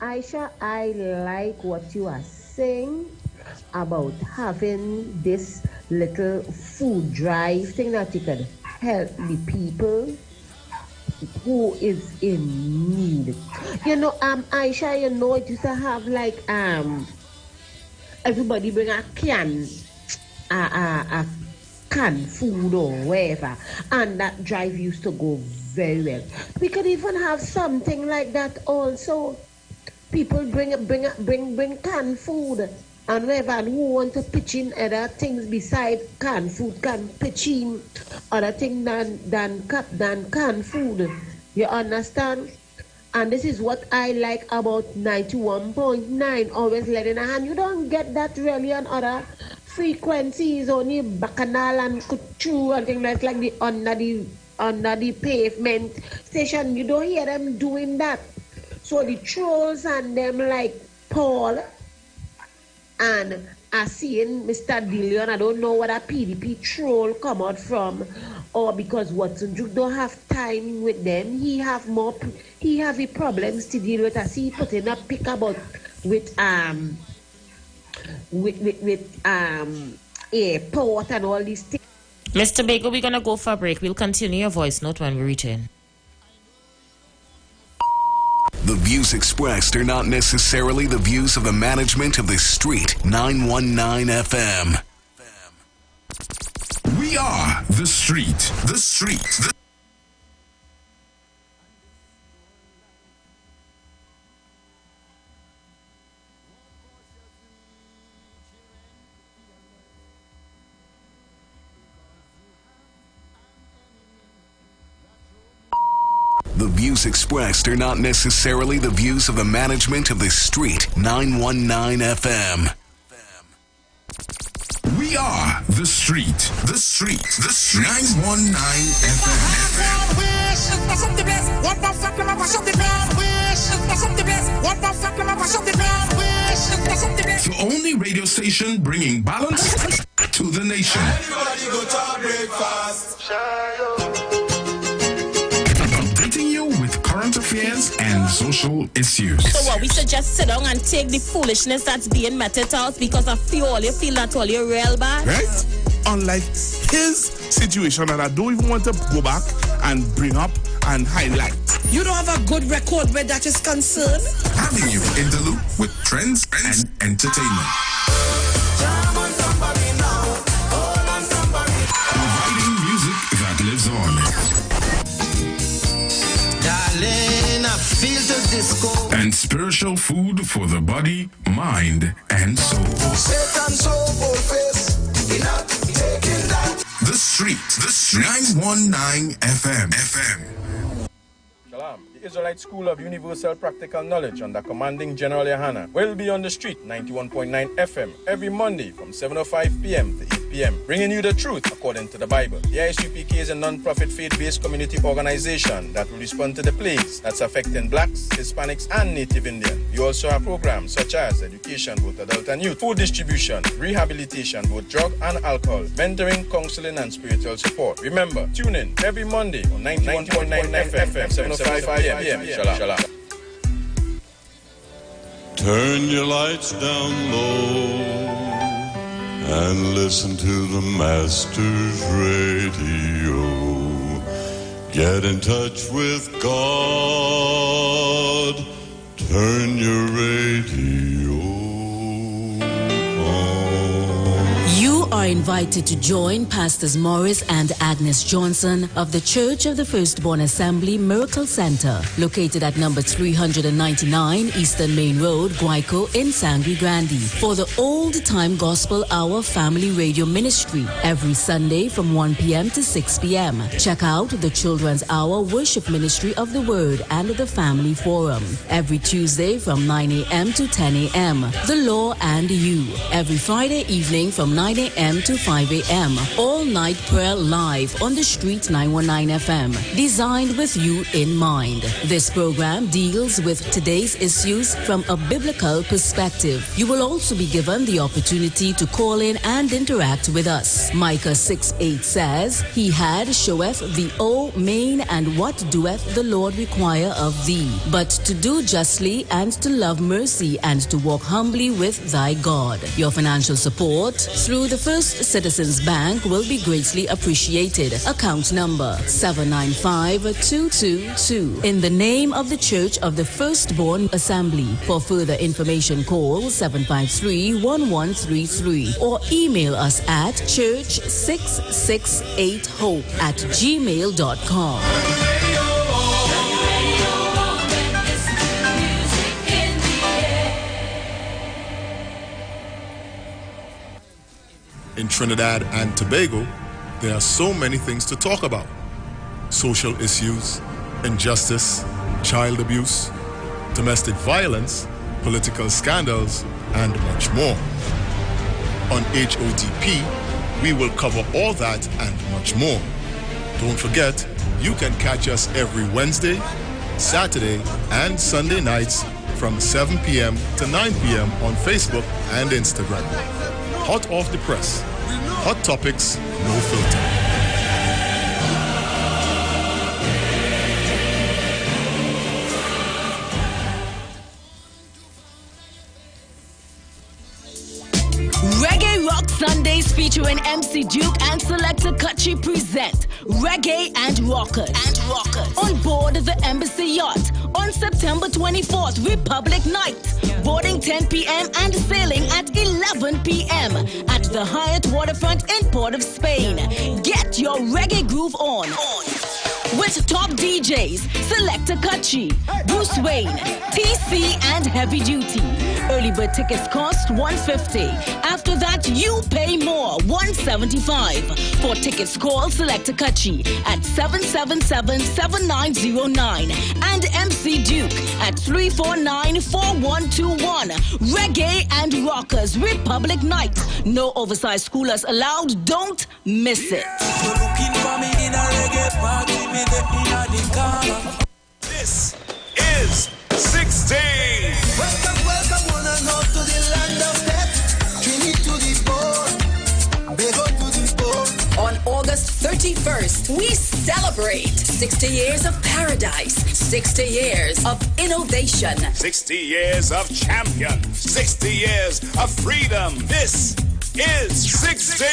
Aisha, I like what you are saying about having this little food drive thing that you can help the people who is in need. You know, Aisha, you know, it used to have like everybody bring a can, canned food or whatever, and that drive used to go very well. We could even have something like that also. People bring canned food and whatever, and who want to pitch in other things beside canned food can pitch in other things than canned food. You understand? And this is what I like about 91.9, always letting a hand. You don't get that really on other frequencies, only Bacchanal and Kuchu and things like the under the pavement station. You don't hear them doing that. So the trolls and them like Paul and I seeing Mr. Dillion, I don't know what a PDP troll come out from, or because Watson Duke don't have time with them. He have the problems to deal with. I see he put in a pick about with airport and all these things. Mr. Baker, we're gonna go for a break. We'll continue your voice note when we return. The views expressed are not necessarily the views of the management of the Street 919 FM. We are the Street. The Street. The views expressed are not necessarily the views of the management of the Street 919 FM. We are the Street. The Street. The Street. 919 FM. The only radio station bringing balance to the nation. Everybody go to breakfast. Updating you with current affairs and social issues. So what, we should just sit down and take the foolishness that's being meted out because of you feel that all you're real bad? Right? Unlike his situation that I don't even want to go back and bring up and highlight. You don't have a good record where that is concerned? Having you in the loop with trends and entertainment. Providing music that lives on. Darling, I feel the disco. And spiritual food for the body, mind, and soul. Satan soul face. Not taking that. The Street. The Street. 919 FM. Shalom. The Israelite School of Universal Practical Knowledge under commanding General Yohana will be on the street 91.9 FM every Monday from 7:05 p.m. to 8 p.m. bringing you the truth according to the Bible. The ISUPK is a non-profit faith-based community organization that will respond to the plagues that's affecting blacks, Hispanics, and Native Indian. We also have programs such as education, both adult and youth, food distribution, rehabilitation, both drug and alcohol, mentoring, counseling, and spiritual support. Remember, tune in every Monday on 91.9 FM, 7:05 p.m. Shalom. Turn your lights down low and listen to the Master's radio. Get in touch with God. Turn your radio on. You are invited to join Pastors Morris and Agnes Johnson of the Church of the Firstborn Assembly Miracle Center, located at number 399 Eastern Main Road, Guayco in Sangre Grande, for the Old Time Gospel Hour Family Radio Ministry every Sunday from 1 p.m. to 6 p.m. Check out the Children's Hour Worship Ministry of the Word and the Family Forum every Tuesday from 9 a.m. to 10 a.m. The Law and You every Friday evening from 9 a.m. to 5 a.m. All night prayer live on the Street 919 FM, designed with you in mind. This program deals with today's issues from a biblical perspective. You will also be given the opportunity to call in and interact with us. Micah 6:8 says, He had showeth thee, O main, and what doeth the Lord require of thee, but to do justly and to love mercy and to walk humbly with thy God. Your financial support through the First Citizens Bank will be greatly appreciated. Account number 795222. In the name of the Church of the Firstborn Assembly. For further information, call 753-1133 or email us at church668hope@gmail.com. In Trinidad and Tobago, there are so many things to talk about. Social issues, injustice, child abuse, domestic violence, political scandals, and much more. On HOTP, we will cover all that and much more. Don't forget, you can catch us every Wednesday, Saturday, and Sunday nights from 7 p.m. to 9 p.m. on Facebook and Instagram. Hot off the press. Hot topics, no filter. Reggae Rock Sundays featuring MC Duke and Selector Kutchi present Reggae and Rockers. On board the Embassy Yacht on September 24th, Republic Night. Boarding 10 p.m. and sailing at 11 p.m. at the Hyatt Waterfront in Port of Spain. Get your reggae groove on. With top DJs, Selector Kutchi, Bruce Wayne, TC, and Heavy Duty. Early bird tickets cost $150. After that, you pay more, $175. For tickets, call Selector Kutchi at 777-7909 and MC Duke at 349-4121. Reggae and Rockers Republic Night. No oversized schoolers allowed. Don't miss it. This is 16. Welcome, wanna know to the land of death. Trini to the pole, Bego to the pole. On August 31st, we celebrate 60 years of paradise, 60 years of innovation, 60 years of champion, 60 years of freedom. This is 16.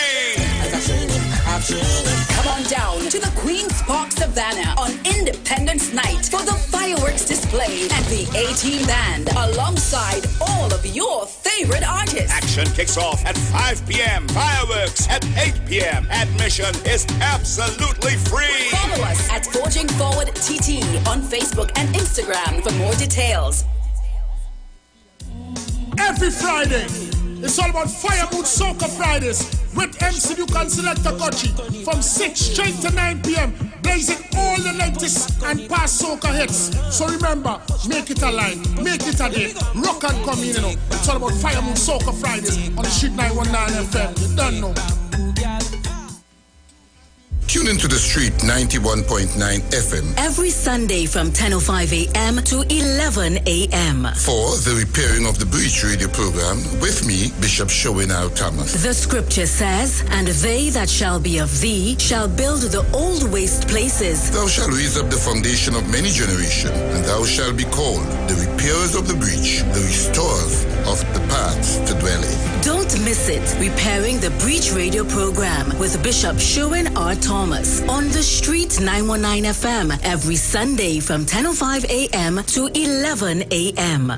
Come on down to the Queen's Park Savannah on Independence Night for the fireworks display and the A-Team Band alongside all of your favorite artists. Action kicks off at 5 p.m. Fireworks at 8 p.m. Admission is absolutely free. Follow us at Forging Forward TT on Facebook and Instagram for more details. Every Friday, it's all about Fire Mood Soca Fridays with MC Duke and Selector Kutchi from 6 straight to 9 p.m. blazing all the latest and past soca hits. So remember, make it a line, make it a day, rock and come in, you know. It's all about Fire Mood Soca Fridays on the Street 919 FM. You don't know. Tune into the Street 91.9 FM every Sunday from 10:05 a.m. to 11 a.m. for the Repairing of the Breach radio program with me, Bishop Showinal Thomas. The scripture says, and they that shall be of thee shall build the old waste places. Thou shalt raise up the foundation of many generations, and thou shalt be called the repairers of the breach, the restorers of the paths to dwell in. Don't miss it. Repairing the Breach radio program with Bishop Sherwin R. Thomas on the Street 919 FM every Sunday from 10:05 a.m. to 11 a.m.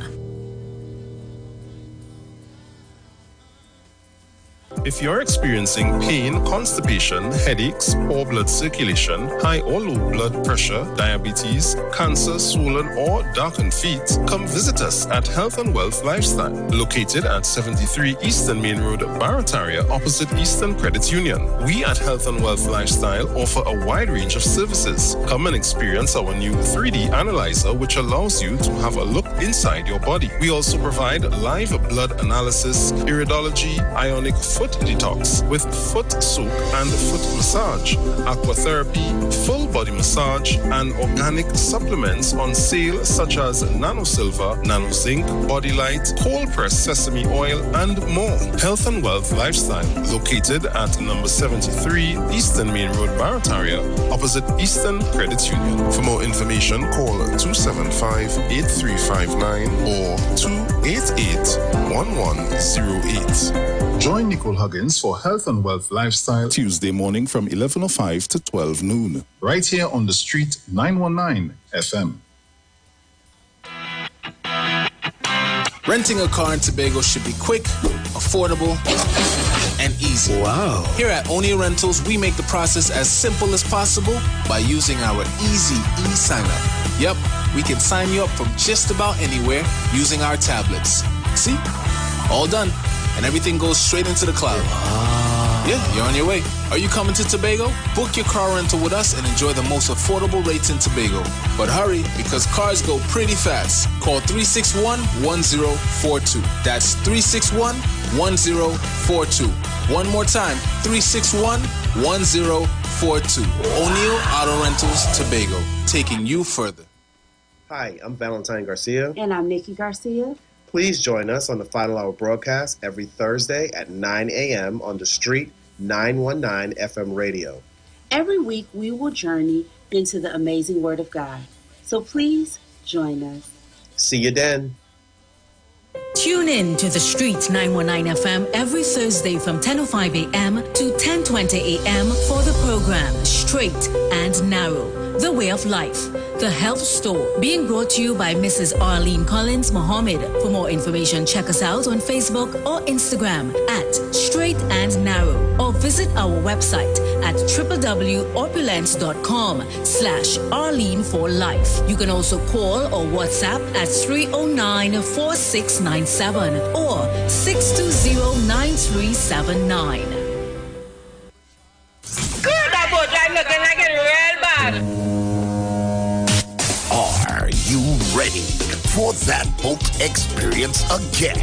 If you're experiencing pain, constipation, headaches, poor blood circulation, high or low blood pressure, diabetes, cancer, swollen or darkened feet, come visit us at Health and Wealth Lifestyle, located at 73 Eastern Main Road, Barataria, opposite Eastern Credit Union. We at Health and Wealth Lifestyle offer a wide range of services. Come and experience our new 3D analyzer, which allows you to have a look inside your body. We also provide live blood analysis, iridology, ionic foot detox with foot soak and foot massage, aquatherapy, full body massage, and organic supplements on sale such as Nano Silver, Nano Zinc, Body Light, cold pressed sesame oil, and more. Health and Wealth Lifestyle, located at number 73 Eastern Main Road, Barataria, opposite Eastern Credit Union. For more information, call 275-8359 or 288-1108. Join Nicole Huggins for Health and Wealth Lifestyle Tuesday morning from 11:05 to 12 noon. Right here on the Street 919 FM. Renting a car in Tobago should be quick, affordable, and easy. Wow. Here at Onia Rentals, we make the process as simple as possible by using our easy e-sign-up. Yep, we can sign you up from just about anywhere using our tablets. See? All done. And everything goes straight into the cloud. Wow. Yeah, you're on your way. Are you coming to Tobago? Book your car rental with us and enjoy the most affordable rates in Tobago. But hurry, because cars go pretty fast. Call 361-1042. That's 361-1042. One more time, 361-1042. O'Neill Auto Rentals, Tobago, taking you further. Hi, I'm Valentine Garcia. And I'm Nikki Garcia. Please join us on the Final Hour broadcast every Thursday at 9 a.m. on the Street 919 FM radio. Every week we will journey into the amazing Word of God. So please join us. See you then. Tune in to the Street 919 FM every Thursday from 10:05 a.m. to 10:20 a.m. for the program Straight and Narrow, The Way of Life, The Health Store, being brought to you by Mrs. Arlene Collins Mohammed. For more information, check us out on Facebook or Instagram at Straight and Narrow, or visit our website at www.opulence.com/Arlene for Life. You can also call or WhatsApp at 309-4697 or 620-9379. Good about I'm looking like it real bad. Are you ready for that boat experience again?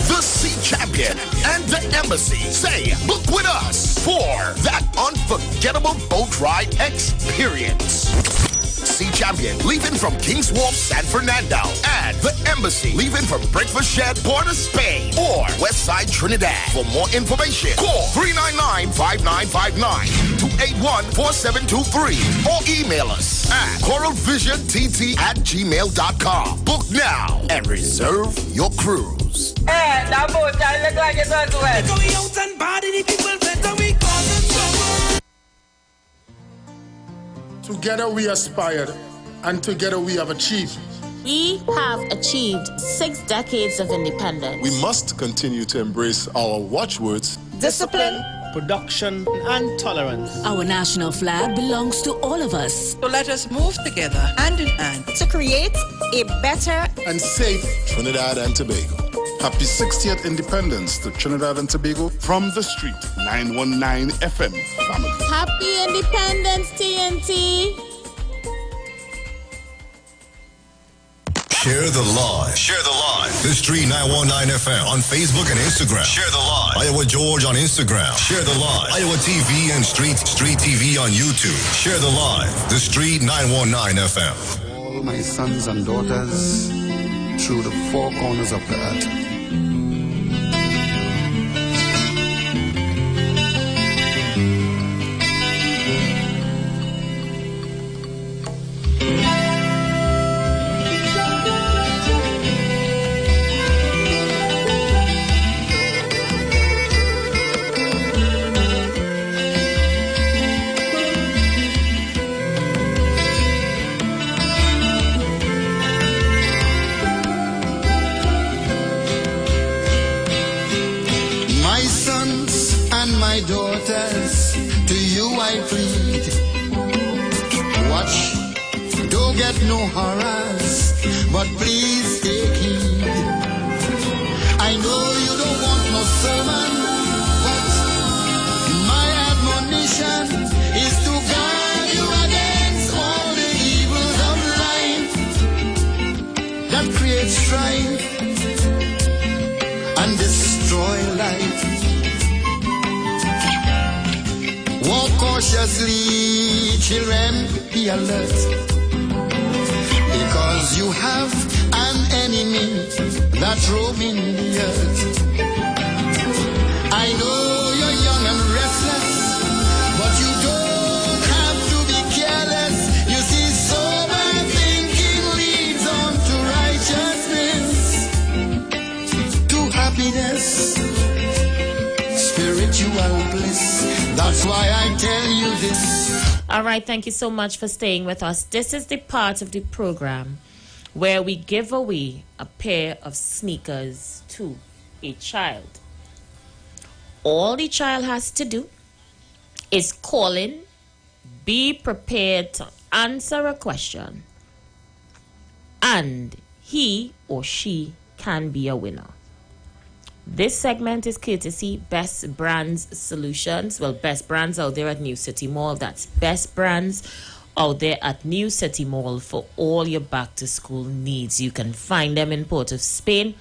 The Sea Champion and the Embassy say, book with us for that unforgettable boat ride experience. Sea Champion leaving from King's Wharf, San Fernando, and the Embassy leaving from Breakfast Shed, Port of Spain, or Westside Trinidad. For more information, call 399-5959, 281-4723, or email us at coralvisiontt@gmail.com. Book now and reserve your cruise. Hey, that boat I look like it's not wet. Going out and body the people better we cause them trouble. Together we aspired, and together we have achieved. We have achieved 6 decades of independence. We must continue to embrace our watchwords: Discipline, production, and tolerance. Our national flag belongs to all of us. So let us move together, hand in hand, to create a better and safe Trinidad and Tobago. Happy 60th Independence to Trinidad and Tobago from the Street 919 FM family. Happy Independence, TNT. Share the live. Share the live. The Street 919 FM on Facebook and Instagram. Share the live. Iowa George on Instagram. Share the live. Iowa TV and Street TV on YouTube. Share the live. The Street 919 FM. All my sons and daughters through the four corners of the earth. Daughters, to you I plead. Watch, don't get no horrors, but please take heed. I know you don't want no sermon, but my admonition is to guard you against all the evils of life that create strife and destroy life. Walk cautiously, children, be alert, because you have an enemy that roaming the earth. I know you're young and restless, but you don't have to be careless. You see, sober thinking leads on to righteousness, to happiness, spiritual bliss. That's why I tell you this. All right, thank you so much for staying with us. This is the part of the program where we give away a pair of sneakers to a child. All the child has to do is call in, be prepared to answer a question, and he or she can be a winner. This segment is courtesy Best Brands Solutions. Well, Best Brands out there at New City Mall. That's Best Brands out there at New City Mall for all your back to school needs. You can find them in Port of Spain.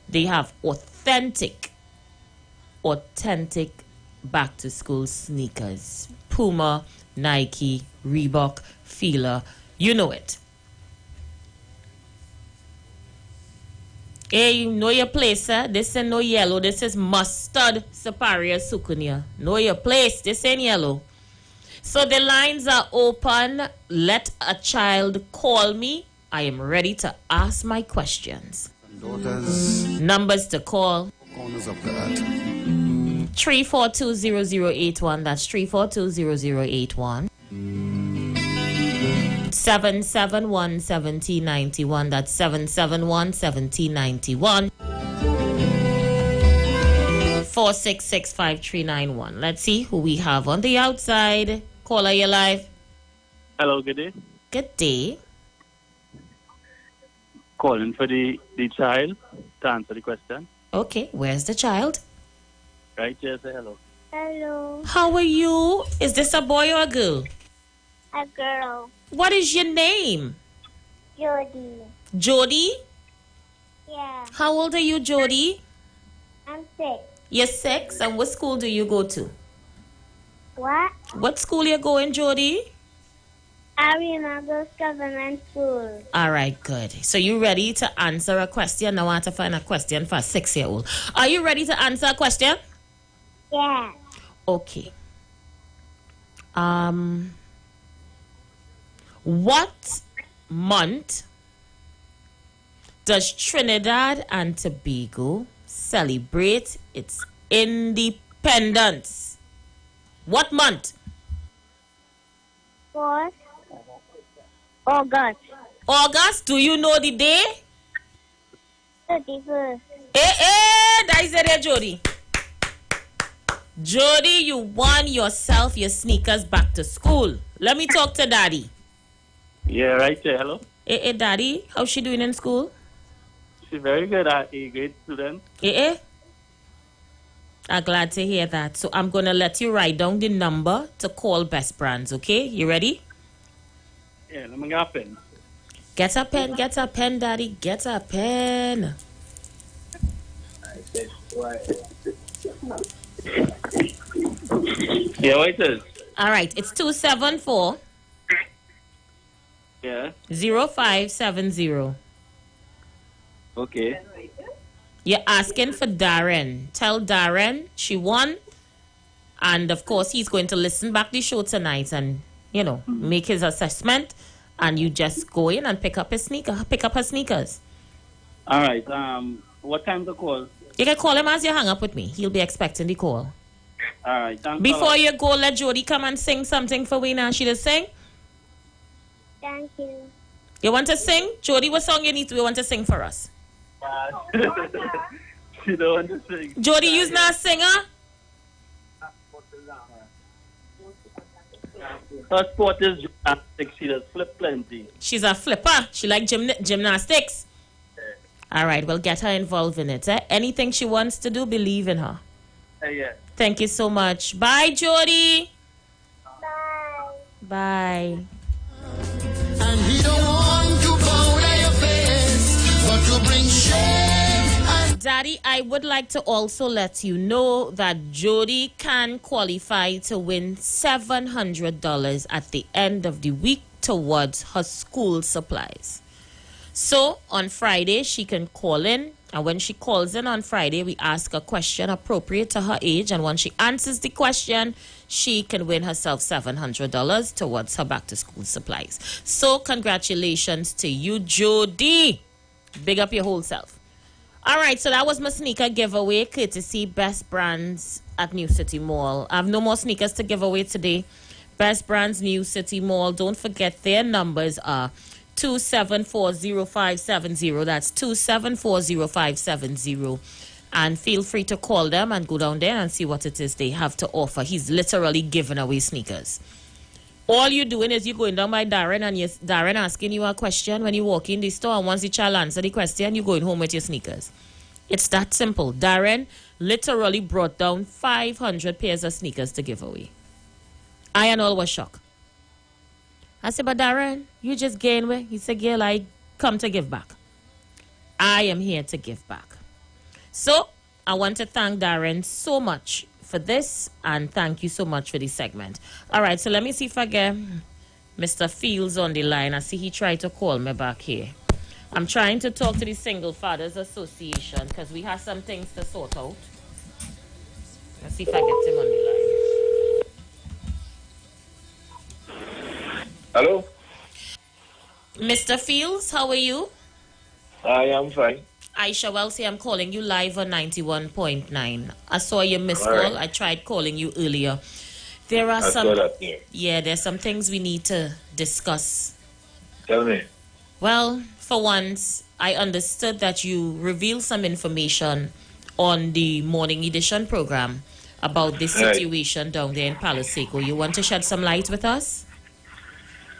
They have authentic back to school sneakers. Puma, Nike, Reebok, Fila, you know it. Hey, you know your place, sir. This ain't no yellow. This is mustard superior sukunia. Know your place. This ain't yellow. So the lines are open. Let a child call me. I am ready to ask my questions. Numbers to call. Corners of the earth. 3420081. That's 3420081. 771-1791. That's 771-1791. 4665391. Let's see who we have on the outside. Caller, you live. Hello, good day. Good day. Calling for the child to answer the question. Okay, where's the child? Right here, say hello. Hello. How are you? Is this a boy or a girl? A girl. What is your name? Jody. Jody? Yeah. How old are you, Jody? I'm 6. You're 6, and what school do you go to? What? What school you going, Jody? Arinagos Government School. All right, good. So you ready to answer a question? I want to find a question for a 6-year-old. Are you ready to answer a question? Yeah. Okay. What month does Trinidad and Tobago celebrate its independence? What month? 4th August. August? Do you know the day? 31st. That is it, Jody. Jody, you won yourself your sneakers back to school. Let me talk to Daddy. Yeah, right there. Hello. Daddy, how's she doing in school? She's very good. A great student. I'm glad to hear that. So I'm going to let you write down the number to call Best Brands, okay? You ready? Yeah, let me get a pen. Get a pen, Daddy. Get a pen. Yeah, what it is? All right, it's 274. Yeah. 0570. Okay. You're asking for Darren. Tell Darren she won. And of course, he's going to listen back the show tonight and, make his assessment. And you just go in and pick up her sneakers. All right. What time to call? You can call him as you hang up with me. He'll be expecting the call. All right. Thanks. Before you go, let Jody come and sing something for we now. She does sing? Thank you. You want to sing? Jody, what song you want to sing for us? She don't want to sing. Jody, you's not a singer? Her sport is gymnastics. She does flip plenty. She's a flipper. She like gymnastics. All right, well, get her involved in it. Anything she wants to do, believe in her. Yeah. Thank you so much. Bye, Jody. Bye. Bye. And he don't want to powder your face, but to bring shame. Daddy, I would like to also let you know that Jody can qualify to win $700 at the end of the week towards her school supplies. So on Friday, she can call in. And when she calls in on Friday, we ask a question appropriate to her age. And once she answers the question, she can win herself $700 towards her back-to-school supplies. So congratulations to you, Jody. Big up your whole self. All right, so that was my sneaker giveaway, courtesy Best Brands at New City Mall. I have no more sneakers to give away today. Best Brands, New City Mall. Don't forget their numbers are 2740570. That's 2740570. And feel free to call them and go down there and see what it is they have to offer. He's literally giving away sneakers. All you're doing is you're going down by Darren and Darren asking you a question when you walk in the store. And once the child answers the question, you're going home with your sneakers. It's that simple. Darren literally brought down 500 pairs of sneakers to give away. I and all was shocked. I said, but Darren, you just gain weight. He said, girl, I come to give back. I am here to give back. So I want to thank Darren so much for this, and thank you so much for this segment. All right, so let me see if I get Mr. Fields on the line. I see he tried to call me back here. I'm trying to talk to the Single Fathers Association because we have some things to sort out. Let's see if I get him on the line. Hello? Mr. Fields, how are you? I am fine. Aisha Welty, I'm calling you live on 91.9. I saw your missed All right. call. I tried calling you earlier. There are I saw that, yeah. there's some things we need to discuss. Tell me. Well, for once, I understood that you revealed some information on the morning edition program about this Right. situation down there in Palo Seco. You want to shed some light with us?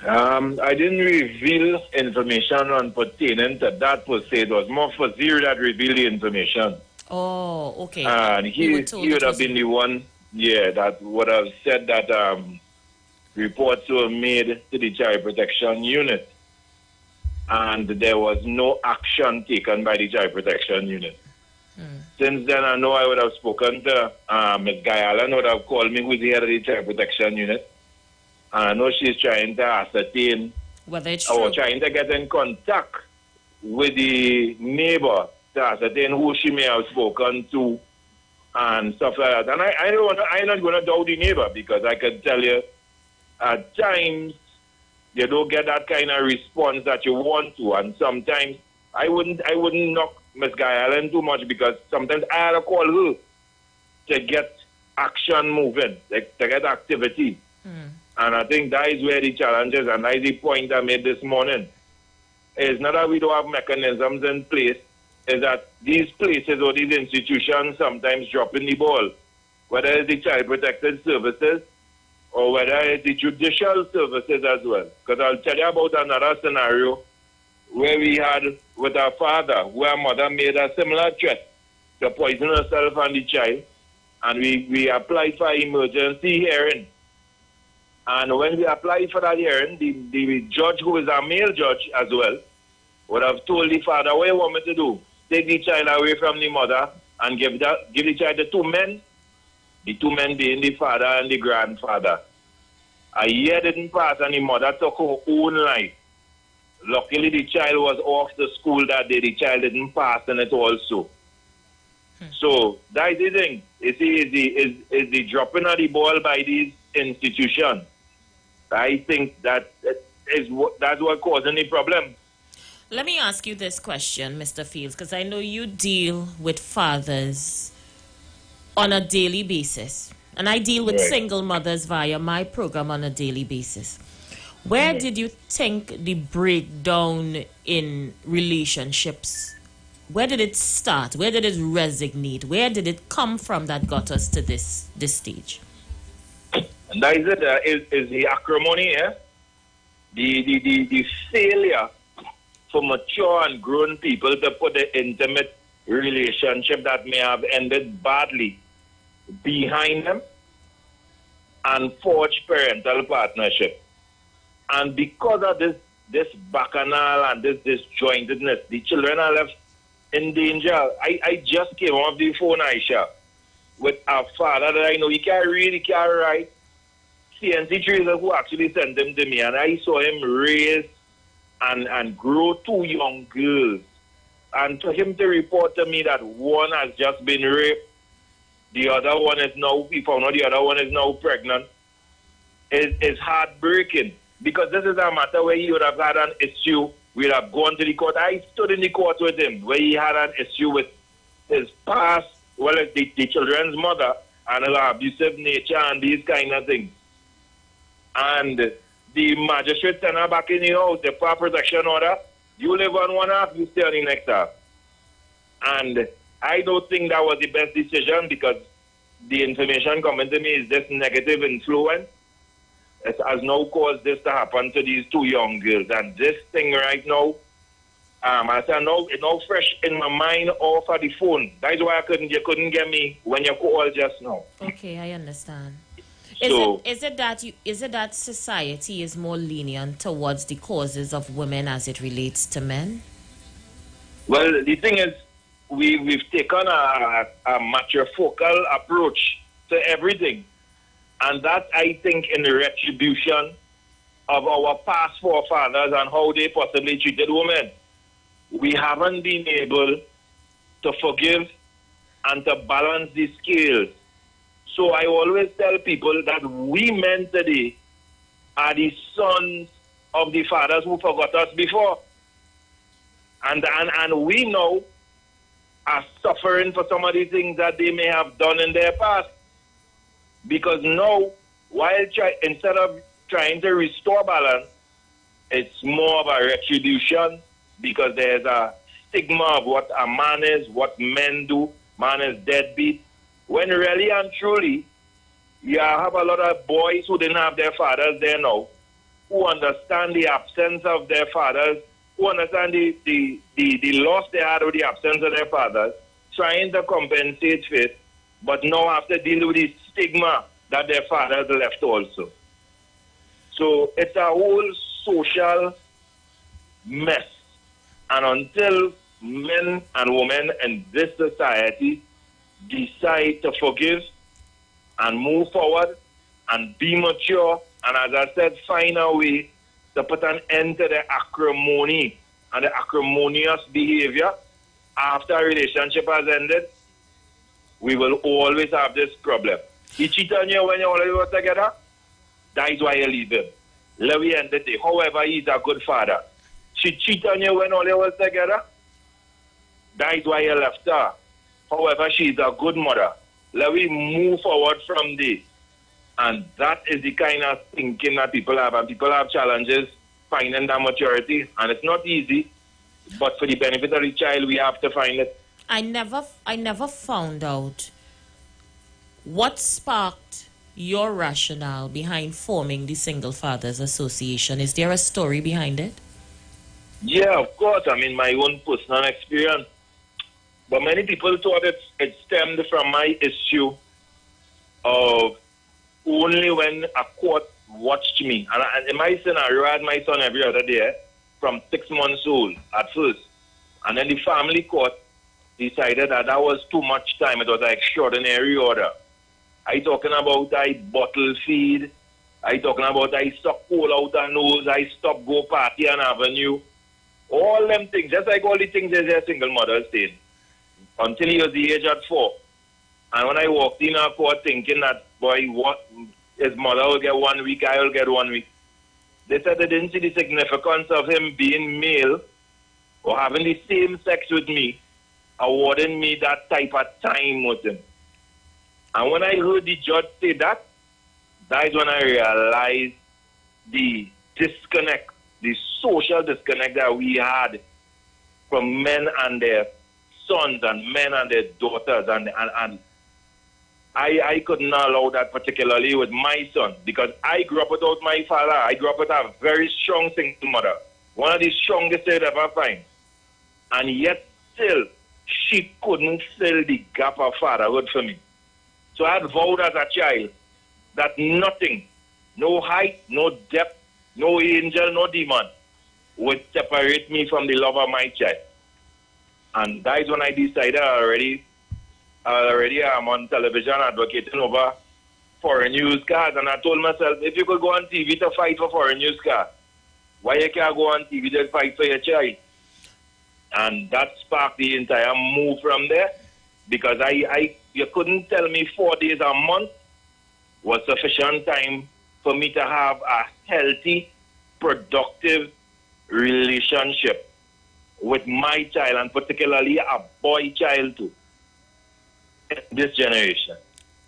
I didn't reveal information on pertaining to that per se. It was more for Zero that revealed the information. Oh, okay. And We he were told would it have was- been the one, that would have said that reports were made to the Child Protection Unit. And there was no action taken by the Child Protection Unit. Since then, I know I would have spoken to Ms. Guy Allen, would have called me, who's the head of the Child Protection Unit. And I know she's trying to ascertain whether it's or true. trying to get in contact with the neighbor to ascertain who she may have spoken to and stuff like that. And I'm not going to doubt the neighbor, because I can tell you at times you don't get that kind of response that you want to. And sometimes I wouldn't knock Miss Guy Allen too much, because sometimes I had to call her to get action moving, like to get activity. And I think that is where the challenge is, and that is the point I made this morning. It's not that we don't have mechanisms in place, is that these places or these institutions sometimes dropping the ball, whether it's the Child Protected Services or whether it's the judicial services as well. Because I'll tell you about another scenario where we had with our father, where our mother made a similar threat to poison herself and the child, and we applied for emergency hearing. And when we applied for that hearing, the judge, who is a male judge as well, would have told the father, what you want me to do? Take the child away from the mother and give the child to two men being the father and the grandfather. A year didn't pass and the mother took her own life. Luckily, the child was off the school that day. The child didn't pass in it also. So that is the thing. You see, is the dropping of the ball by these institutions. I think that's what causing the problem. Let me ask you this question, Mr. Fields, because I know you deal with fathers on a daily basis. And I deal with Right. single mothers via my program on a daily basis. Where did you think the breakdown in relationships, where did it start? Where did it resonate? Where did it come from that got us to this stage? And that is it, is the acrimony, the failure for mature and grown people to put the intimate relationship that may have ended badly behind them and forge parental partnership. And because of this bacchanal and this disjointedness, the children are left in danger. I just came off the phone, Aisha, with a father that I know he can't read, he can't write. CNC Tracer, who actually sent him to me, and I saw him raise and grow two young girls. And for him to report to me that one has just been raped, the other one is now, we found out the other one is now pregnant, is heartbreaking. Because this is a matter where he would have had an issue, we would have gone to the court. I stood in the court with him, where he had an issue with his past, well, the children's mother, and her abusive nature and these kind of things. And the magistrate sent her back in the house, the fire protection order. You live on one half, you stay on the next half. And I don't think that was the best decision, because the information coming to me is this negative influence. It has now caused this to happen to these two young girls. And this thing right now, I said, no, it's not fresh in my mind or for the phone. That's why you couldn't get me when you called just now. Okay, I understand. So, Is it that society is more lenient towards the causes of women as it relates to men? well, the thing is, we've taken a matrifocal approach to everything. And that, I think, in the retribution of our past forefathers and how they possibly treated women. We haven't been able to forgive and to balance the scales. So I always tell people that we men today are the sons of the fathers who forgot us before. And we now are suffering for some of the things that they may have done in their past. Because now, instead of trying to restore balance, it's more of a retribution, because there's a stigma of what a man is, what men do. Man is deadbeat. When really and truly, you have a lot of boys who didn't have their fathers there now, who understand the absence of their fathers, who understand the loss they had with the absence of their fathers, trying to compensate for it, but now have to deal with the stigma that their fathers left also. So it's a whole social mess. And until men and women in this society decide to forgive and move forward and be mature, and as I said, find a way to put an end to the acrimony and the acrimonious behavior after a relationship has ended, we will always have this problem. He cheated on you when you already were together, that's why you leave him. Let me end the day. However, he's a good father. She cheated on you when all you was together, that's why you left her. However, she's a good mother. Let me move forward from this. And that is the kind of thinking that people have. And people have challenges finding that maturity. And it's not easy. But for the benefit of the child, we have to find it. I never found out what sparked your rationale behind forming the Single Fathers Association. Is there a story behind it? Yeah, of course. I mean, my own personal experience. But many people thought it stemmed from my issue of only when a court watched me. And in my scenario, I had my son every other day from 6 months old at first. And then the family court decided that was too much time. It was an extraordinary order. I talking about I bottle feed. I talking about I suck coal out the nose. I stop go party on Avenue. All them things, just like all the things there's a single mother saying. Until he was the age of 4. And when I walked in our court thinking that, boy, what, his mother will get 1 week, I will get 1 week. They said they didn't see the significance of him being male or having the same sex with me, awarding me that type of time with him. And when I heard the judge say that, that's when I realized the disconnect, the social disconnect that we had from men and their sons and men and their daughters. And I couldn't allow that, particularly with my son, because I grew up without my father. I grew up with a very strong single mother, one of the strongest I'd ever find. And yet still, she couldn't fill the gap of fatherhood for me. So I had vowed as a child that nothing, no height, no depth, no angel, no demon would separate me from the love of my child. And that's when I decided already I'm on television advocating over foreign use cars. And I told myself, if you could go on TV to fight for foreign use cars, why you can't go on TV to fight for your child? And that sparked the entire move from there, because you couldn't tell me 4 days a month was sufficient time for me to have a healthy, productive relationship with my child, and particularly a boy child too, in this generation.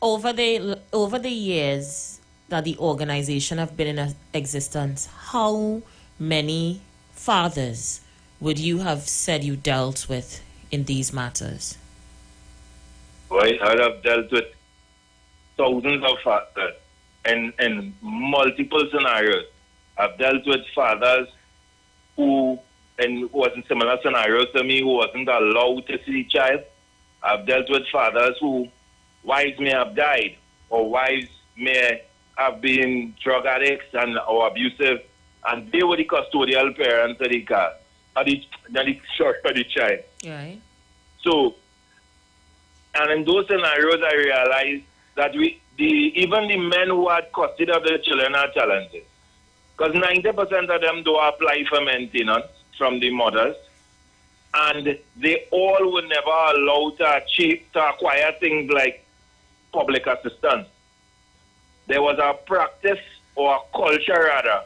Over the years that the organization have been in existence, how many fathers would you have said you dealt with in these matters? Well, I have dealt with thousands of fathers in multiple scenarios. I've dealt with fathers who and was in similar scenarios to me, who wasn't allowed to see the child. I've dealt with fathers who wives may have died, or wives may have been drug addicts or abusive, and they were the custodial parents of the child, of the child. Right. So, and in those scenarios, I realized that even the men who had custody of the children are challenges. Because 90% of them don't apply for maintenance from the mothers, and they all were never allowed to acquire things like public assistance. There was a practice, or a culture rather,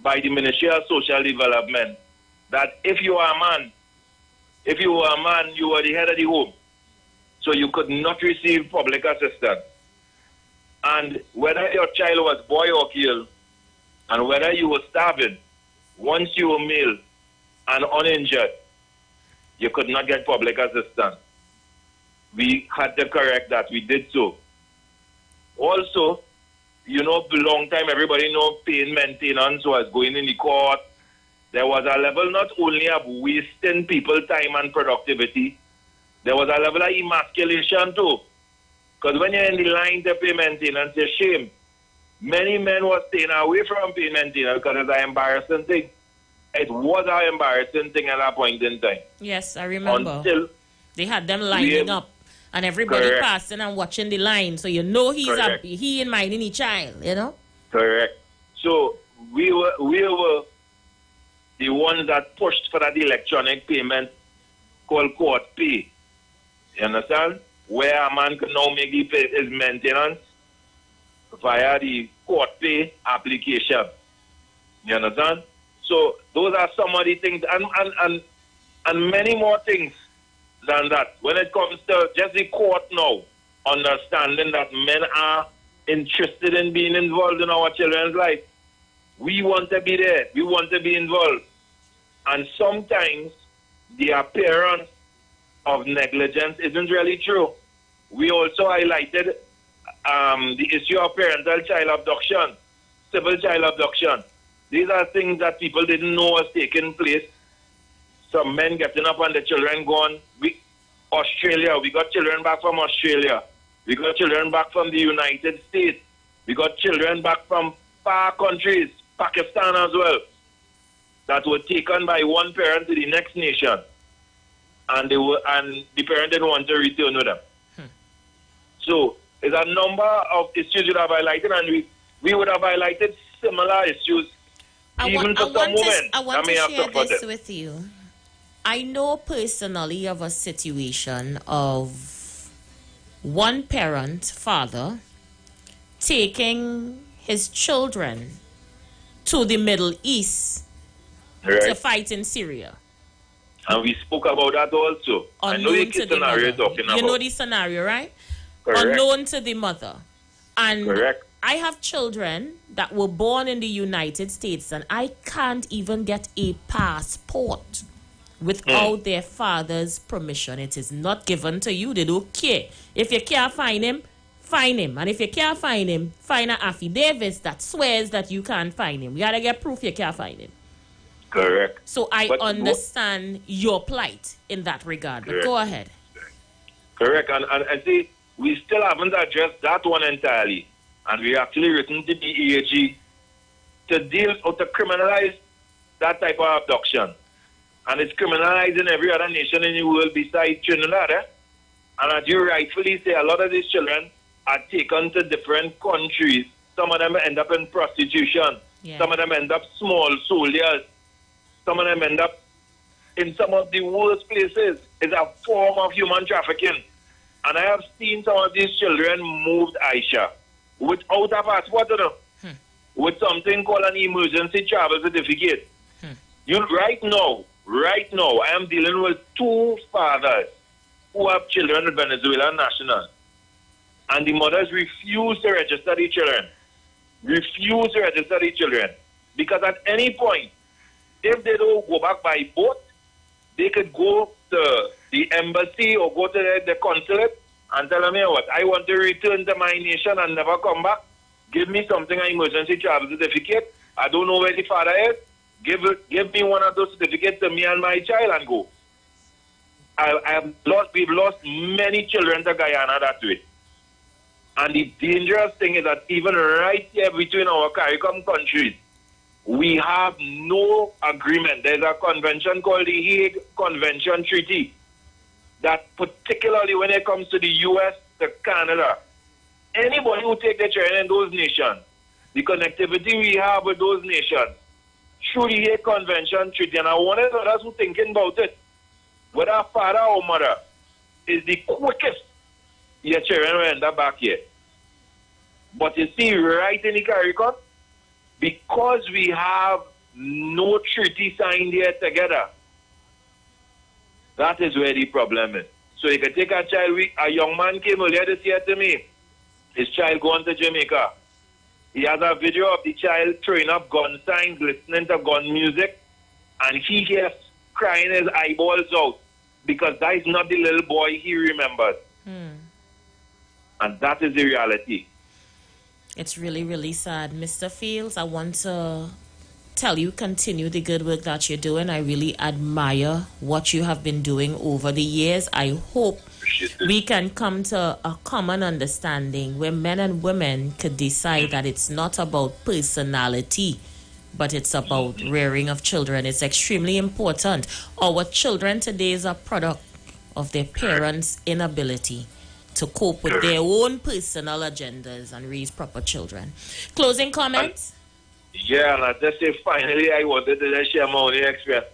by the Ministry of Social Development, that if you are a man, you were the head of the home. So you could not receive public assistance. And whether your child was boy or girl, and whether you were starving, once you were male and uninjured, you could not get public assistance. We had to correct that. We did so. Also, long time everybody know pain maintenance was going in the court. There was a level not only of wasting people's time and productivity, there was a level of emasculation too. Because when you're in the line to pay maintenance, it's a shame. Many men were staying away from pay maintenance because it's an embarrassing thing. It was an embarrassing thing at that point in time. Yes, I remember. Until they had them lining up, and everybody Correct. passing and watching the line, so he's Correct. he and minding the child, Correct. So we were the ones that pushed for that electronic payment called court pay. You understand? Where a man can now make his maintenance via the court pay application. You understand? So those are some of the things, and many more things than that. When it comes to just the court now, understanding that men are interested in being involved in our children's life. We want to be there. We want to be involved. And sometimes the appearance of negligence isn't really true. We also highlighted the issue of parental child abduction, civil child abduction. These are things that people didn't know was taking place. Some men getting up and the children gone. Australia, we got children back from Australia. We got children back from the United States. We got children back from far countries, Pakistan as well, that were taken by one parent to the next nation. And the parent didn't want to return with them. So there's a number of issues you have highlighted, and we would have highlighted similar issues even for some women. I want to have share suffered this them. with you. I know personally of a situation of one parent, father, taking his children to the Middle East to fight in Syria. And we spoke about that also. I know the scenario you're talking about. You know the scenario, right? Correct. Unknown to the mother. And Correct. I have children that were born in the United States, and I can't even get a passport without their father's permission. It is not given to you. They don't care. If you can't find him, find him. And if you can't find him, find an affidavit that swears that you can't find him. You gotta get proof you can't find him. Correct. So I understand your plight in that regard. But Correct. go ahead. Correct. And see, we still haven't addressed that one entirely. And we actually written to the EAG to deal or to criminalize that type of abduction. And it's criminalized in every other nation in the world besides Trinidad. And as you rightfully say, a lot of these children are taken to different countries. Some of them end up in prostitution. Yeah. Some of them end up small soldiers. Some of them end up in some of the worst places. It's a form of human trafficking. And I have seen some of these children moved, Aisha, without a passport, with something called an emergency travel certificate. Right now, I am dealing with two fathers who have children with Venezuelan nationals. And the mothers refuse to register the children. Because at any point, if they don't go back by boat, they could go to the embassy or go to the consulate and tell them, what, I want to return to my nation and never come back. Give me something, an emergency travel certificate. I don't know where the father is. Give me one of those certificates to me and my child and go. We've lost many children to Guyana that way. And the dangerous thing is that even right here between our CARICOM countries, we have no agreement. There's a convention called the Hague Convention Treaty that particularly when it comes to the U.S., to Canada, anybody who take the children in those nations, the connectivity we have with those nations, through the Hague Convention Treaty, and I wanted others who thinking about it, whether father or mother, is the quickest your children will end up back here. But you see, right in the CARICOM, because we have no treaty signed here together, that is where the problem is. So you can take a child, a young man came earlier this year to me, his child going to Jamaica. He has a video of the child throwing up gun signs, listening to gun music, and he hears crying his eyeballs out because that is not the little boy he remembers. And that is the reality. It's really, really sad. Mr. Fields, I want to tell you, continue the good work that you're doing. I really admire what you have been doing over the years. I hope we can come to a common understanding where men and women could decide that it's not about personality, but it's about rearing of children. It's extremely important. Our children today is a product of their parents' inability to cope with their own personal agendas and raise proper children. Closing comments? Yeah, and I just say finally I wanted to just share my own experience.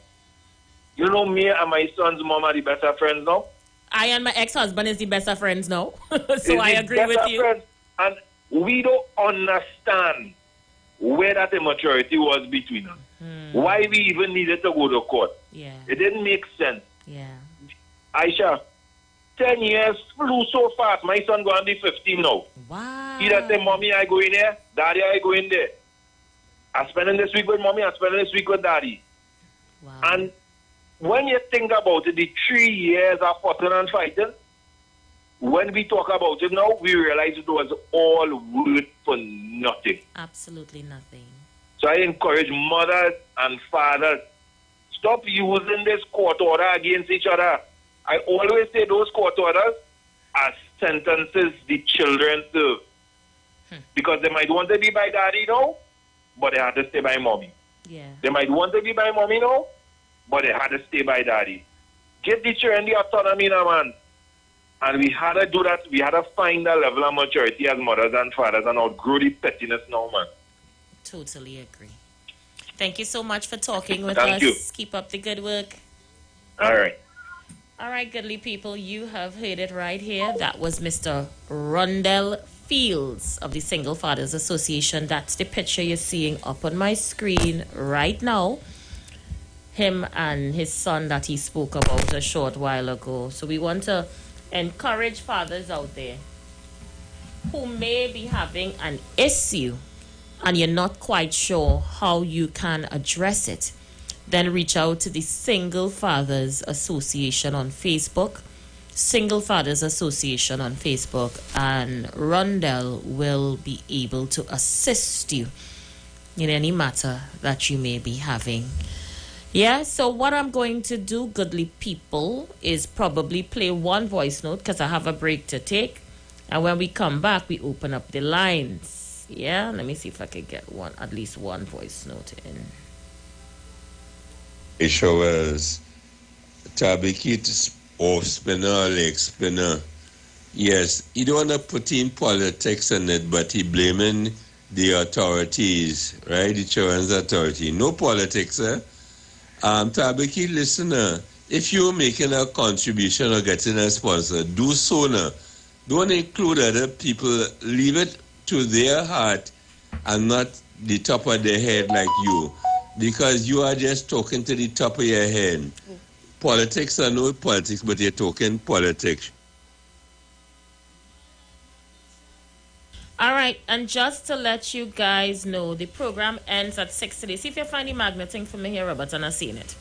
You know, me and my son's mom are the best of friends now. I and my ex-husband is the best of friends now. So I agree with you. Friends, and we don't understand where that immaturity was between us. Why we even needed to go to court. Yeah. It didn't make sense. Yeah. Aisha, 10 years flew so fast. My son going to be 15 now. Wow. He just say, Mommy, I go in here. Daddy, I go in there. I'm spending this week with Mommy. I'm spending this week with Daddy. Wow. And when you think about it, the 3 years of fighting and fighting, when we talk about it now, we realize it was all worth for nothing. Absolutely nothing. So I encourage mothers and fathers, stop using this court order against each other. I always say those court orders are sentences the children serve. Because they might want to be by daddy now, but they had to stay by mommy. Yeah. They might want to be by mommy now, but they had to stay by daddy. Give the children the autonomy now, man. And we had to do that. We had to find a level of maturity as mothers and fathers and outgrow the pettiness now, man. Totally agree. Thank you so much for talking with Thank us. you. Keep up the good work. All right. All right, goodly people, you have heard it right here. That was Mr. Rundell Fields of the Single Fathers Association. That's the picture you're seeing up on my screen right now. Him and his son that he spoke about a short while ago. So we want to encourage fathers out there who may be having an issue and you're not quite sure how you can address it. Then reach out to the Single Fathers Association on Facebook. Single Fathers Association on Facebook, and Rundell will be able to assist you in any matter that you may be having. Yeah, so what I'm going to do, goodly people, is probably play one voice note because I have a break to take. And when we come back, we open up the lines. Yeah, let me see if I can get at least one voice note in. It shows Tabikit or spinner, leg spinner. Yes, he don't want to put in politics in it, but he blaming the authorities, right? The children's authority. No politics, eh? Tabiki listener, if you're making a contribution or getting a sponsor, do so now. Don't include other people. Leave it to their heart and not the top of their head like you. Because you are just talking to the top of your head. Politics are no politics, but you're talking politics. All right, and just to let you guys know, the program ends at 6 today. See if you find the magnet thing for me here, Robert, and I've seen it.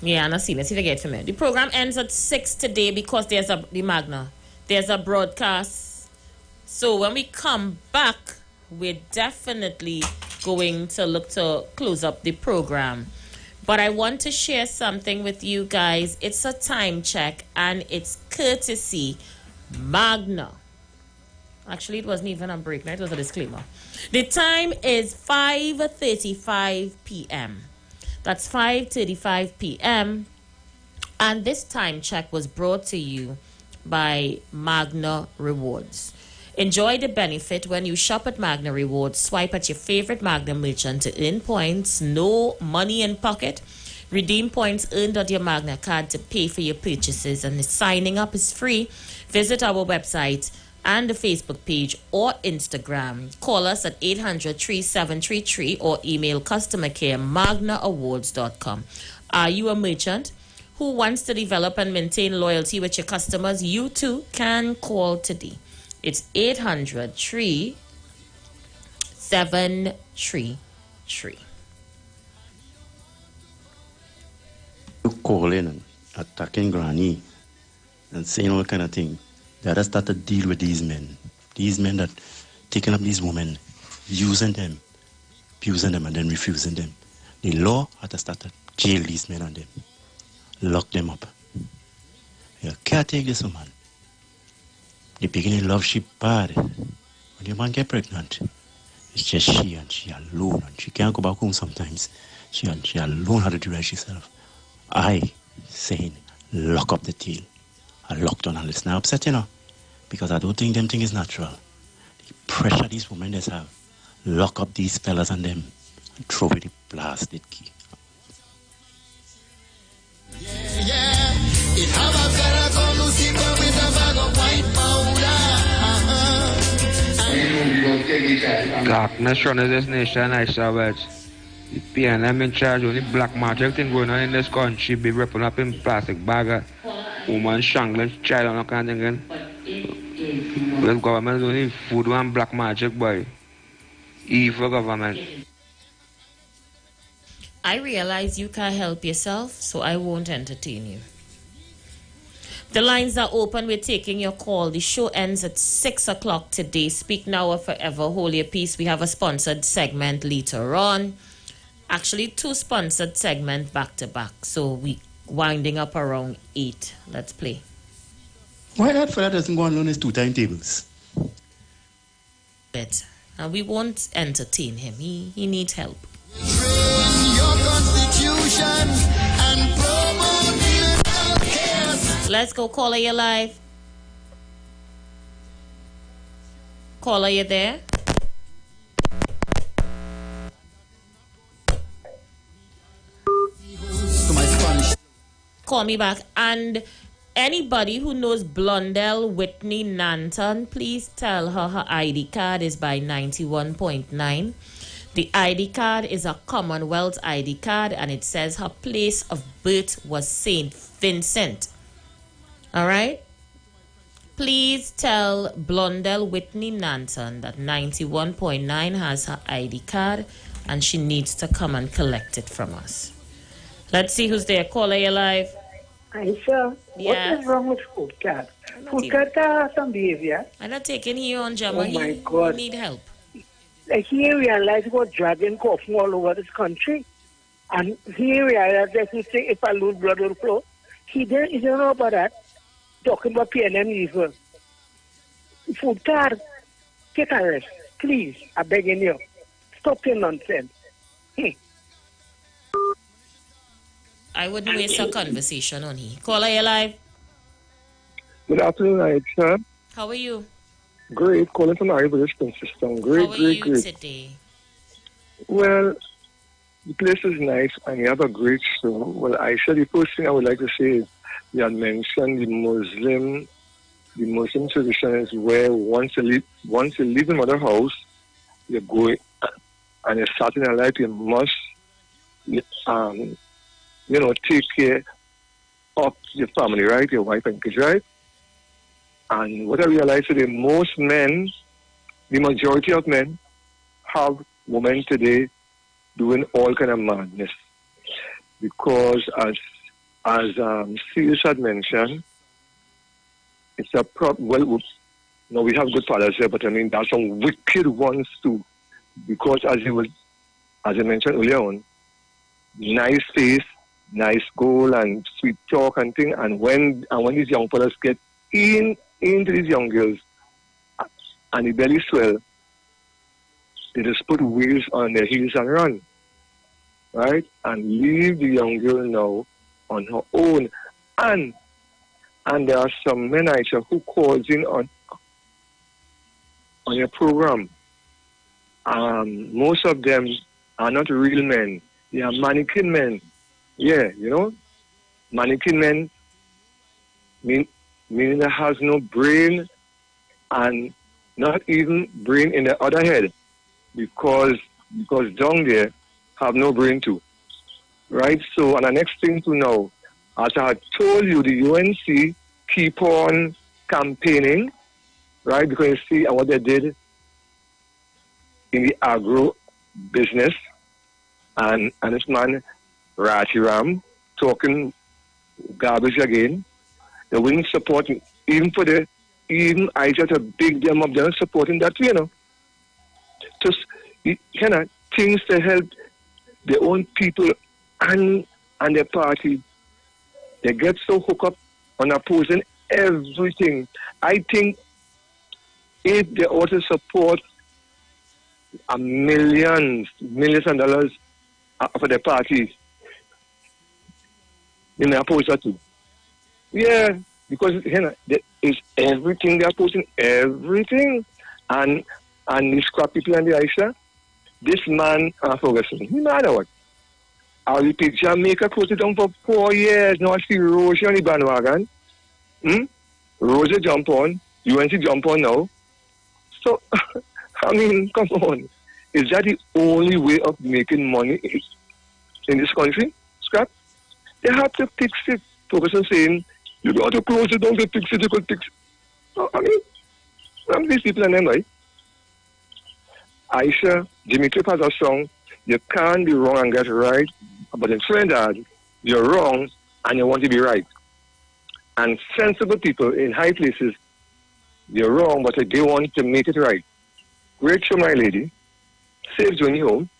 Yeah, and I've seen it. See if you get it for me. The program ends at 6 today because there's the magna. There's a broadcast. So when we come back, we're definitely going to look to close up the program. But I want to share something with you guys. It's a time check, and it's courtesy Magna. Actually, it wasn't even a break. No, it was a disclaimer. The time is 5:35 p.m. That's 5:35 p.m. And this time check was brought to you by Magna Rewards. Enjoy the benefit when you shop at Magna Rewards. Swipe at your favorite Magna merchant to earn points. No money in pocket. Redeem points earned on your Magna card to pay for your purchases. And the signing up is free. Visit our website and the Facebook page or Instagram. Call us at 800-3733 or email customercare@magnaawards.com. Are you a merchant who wants to develop and maintain loyalty with your customers? You too can call today. It's 800-3733. You calling and attacking Granny and saying all kind of thing. They had to start to deal with these men. These men that taking up these women, using them, abusing them, and then refusing them. The law had to start to jail these men and them. Lock them up. You can't take this woman. The beginning love she bad. When your man get pregnant, it's just she and she alone. And she can't go back home sometimes. She alone had to do right herself. I saying lock up the tail. I locked on and it's now upset, you know. Because I don't think them thing is natural. The pressure these women just have. Lock up these fellas and them and throw away the blasted key. It have a fella come to see come with a bag of white powder. Darkness runs this nation, I saw it. The PNM in charge, only black magic thing going on in this country, be wrapping up in plastic bag, woman strangling child and all kind of thing. The government is only food and black magic, boy. Evil government. I realize you can't help yourself, so I won't entertain you. The lines are open. We're taking your call. The show ends at 6 o'clock today. Speak now or forever. Hold your peace. We have a sponsored segment later on. Actually, 2 sponsored segments back to back. So we winding up around 8. Let's play. Why that fella doesn't go and learn his 2 timetables? But we won't entertain him. He needs help. Your constitution and promote your case. Let's go. Caller, you live. Caller, you there? Call me back. And anybody who knows Blondell Whitney Nanton, please tell her ID card is by 91.9. The ID card is a Commonwealth ID card, and it says her place of birth was St. Vincent. All right? Please tell Blondell Whitney Nanton that 91.9 has her ID card, and she needs to come and collect it from us. Let's see who's there. Caller, you live. Aisha, Yes. what is wrong with food card? Food card has some behavior. I'm not taking you on, Jama. Oh my God. He need help. Like he realized about dragging coughing all over this country. And he realized that if I lose blood will flow. He didn't know about that. Talking about PNM evil. Food card, take a rest. Please, I'm begging you. Stop your nonsense. I wouldn't waste a conversation on he. Caller, you live. Good afternoon, Aisha. How are you? Great, calling from the British system. Great, How are great, you great. today? Well, the place is nice and you have a great show. Well, Aisha, the first thing I would like to say is you had mentioned the Muslim tradition is where once you leave the mother house, you go and you're starting a life, you must take care of your family, right? Your wife and kids, right? And what I realize today, most men, the majority of men, have women today doing all kind of madness. Because as Sirius had mentioned, it's a well, no, we have good fathers here, but I mean, there are some wicked ones too. Because as you will as I mentioned earlier on, nice face, nice goal, and sweet talk and thing. And when these young fellas get into these young girls, and the belly swell, they just put wheels on their heels and run, right? And leave the young girl now on her own. And there are some men, Aisha, who calls in on your program. Most of them are not real men. They are mannequin men. Yeah, you know? Mannequin men meaning that has no brain and not even brain in the other head because down there have no brain too. Right? So, and the next thing to know, as I had told you, the UNC keep on campaigning, right? Because you see what they did in the agro business, and this man, Rachiram, talking garbage again. They wouldn't support me, even I just to big them up, they're not supporting that, you know. Just kind of things to help their own people and their party. They get so hooked up on opposing everything. I think if they also support millions of dollars for the party, they may oppose that too. Yeah, because you know, there is everything they're opposing, everything. And these crap people and the Aisha, this man, Ferguson, no matter what. I repeat, Jamaica closed it down for 4 years. Now I see Rosie on the bandwagon. Rosie jump on, UNC jump on now. So, I mean, come on. Is that the only way of making money in this country? Scrap? They have to fix it. Ferguson saying, you got to close it down to fix it, you could fix it. I mean, these people and them, right? Aisha, Jimmy Cliff has a song, you can't be wrong and get right, but in Trinidad, you're wrong and you want to be right. And sensible people in high places, they're wrong, but they want to make it right. Great show, my lady. Safe journey home.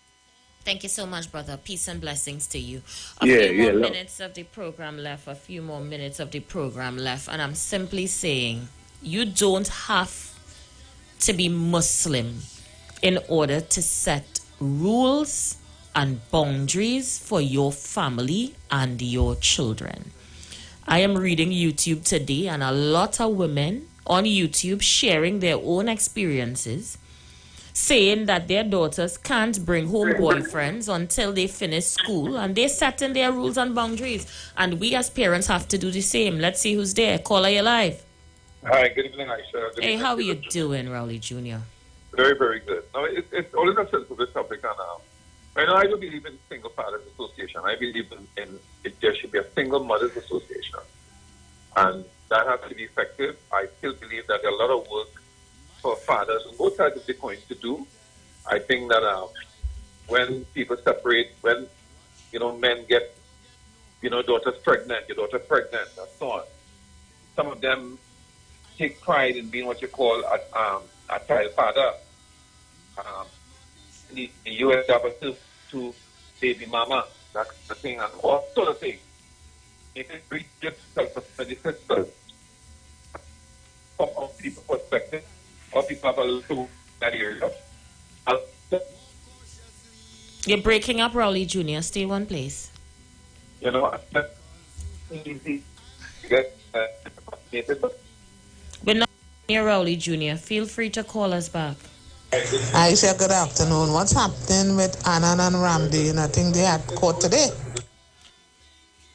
Thank you so much, brother. Peace and blessings to you. A few more minutes of the program left, and I'm simply saying, you don't have to be Muslim in order to set rules and boundaries for your family and your children. I am reading YouTube today, and a lot of women on YouTube sharing their own experiences, saying that their daughters can't bring home boyfriends until they finish school, and they're setting their rules and boundaries. And we as parents have to do the same. Let's see who's there. Caller, you live. Hi, good evening, Aisha. Hey, how are you doing, Rowley Jr.? Very, very good. Now, it's always a sensitive topic, and I know I don't believe in single fathers association. I believe in there should be a single mothers association, and that has to be effective. I still believe that there are a lot of work for fathers on both sides of the coin to do. I think that when people separate, when men get daughters pregnant, your daughter pregnant, and so on, some of them take pride in being what you call a child father. In the U.S. there are to baby mama, that's the thing, and all sort of things. It is very difficult for the sisters from a people's perspective, or people have a little that area. You're breaking up, Rowley Jr. Stay one place. That's easy to get We're not near Rowley Jr. Feel free to call us back. I say good afternoon. What's happening with Annan and Ramdi? And I think they had court today.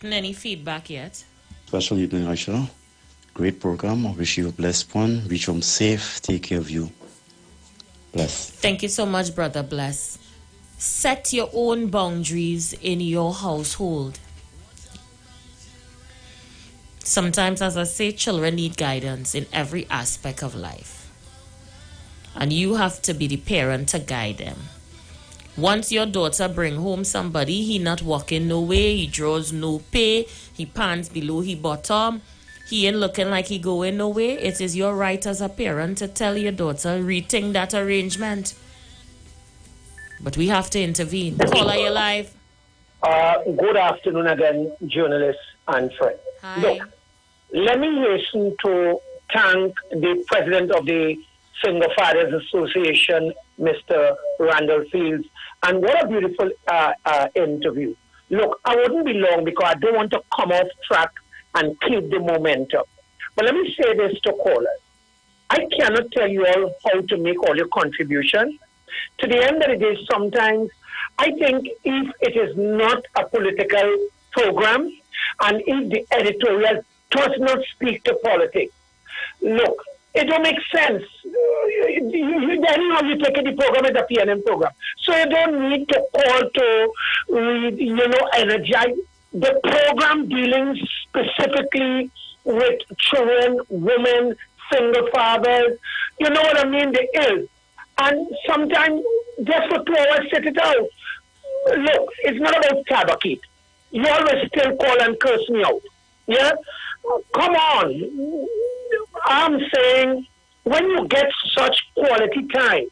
Any feedback yet? Special evening, Aisha. Great program. I wish you a blessed one. Reach home safe. Take care of you. Bless. Thank you so much, Brother Bless. Set your own boundaries in your household. Sometimes, as I say, children need guidance in every aspect of life. And you have to be the parent to guide them. Once your daughter bring home somebody, he not walking no way, he draws no pay, he pants below he bottom, he ain't looking like he going nowhere, it is your right as a parent to tell your daughter, rethink that arrangement. But we have to intervene. Caller, you're live. Good afternoon again, journalists and friends. Hi. Look, let me hasten to thank the president of the Single Fathers Association, Mr. Randall Fields, and what a beautiful interview. Look, I wouldn't be long because I don't want to come off track and keep the momentum. But let me say this to callers. I cannot tell you all how to make all your contributions. To the end of the day, sometimes I think if it is not a political program and if the editorial does not speak to politics, look, it don't make sense. Anyhow, you take the program as a PNM program. So you don't need to call to, energize. The program dealing specifically with children, women, single fathers, you know what I mean? There is. And sometimes just for 2 hours, sit it out. Look, it's not about tabakit. You always still call and curse me out. Yeah? Come on. I'm saying when you get such quality time,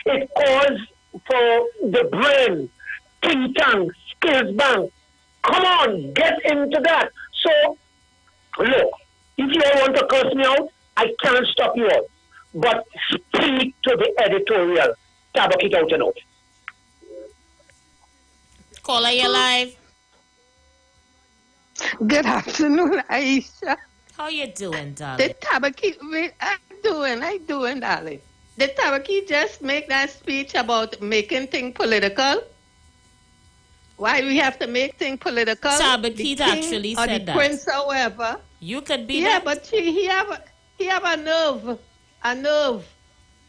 it calls for the brain, think tank, skills bank. Come on, get into that. So, look, if you all want to curse me out, I can't stop you all. But speak to the editorial. Tabak it out and out. Caller, you're live. Good afternoon, Aisha. How you doing, darling? The Tabaki, I doing, darling. The Tabaki just make that speech about making things political. Why we have to make things political? Tabaki actually said that. Prince, however. You could be yeah, that. But he have a nerve.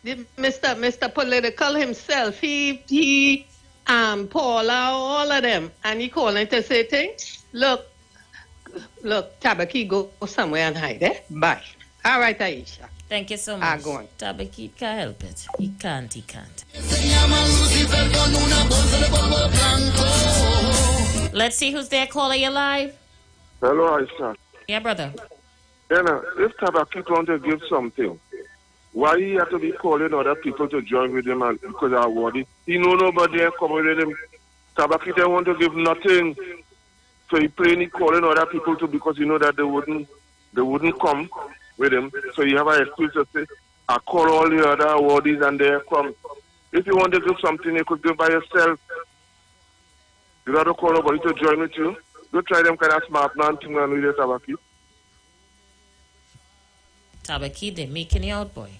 Mr. Political himself. He Paula, all of them, and he calling to say things. Look, Tabaki, go somewhere and hide, eh? Bye. All right, Aisha. Thank you so much. Go on. Tabaki can't help it. He can't. Let's see who's there. Caller, you live. Hello, Aisha. Yeah, brother. If Tabaki want to give something, why he have to be calling other people to join with him because of award? He know nobody come with him. Tabaki don't want to give nothing. So he plainly calling other people to because he know that they wouldn't come with him. So you have an excuse to say, I call all the other awardees and they come. If you want to do something, you could do by yourself. You got to call nobody to join with you. Don't try them kind of smart man thing and with the Tabaki. Tabaki, they're making you out, boy.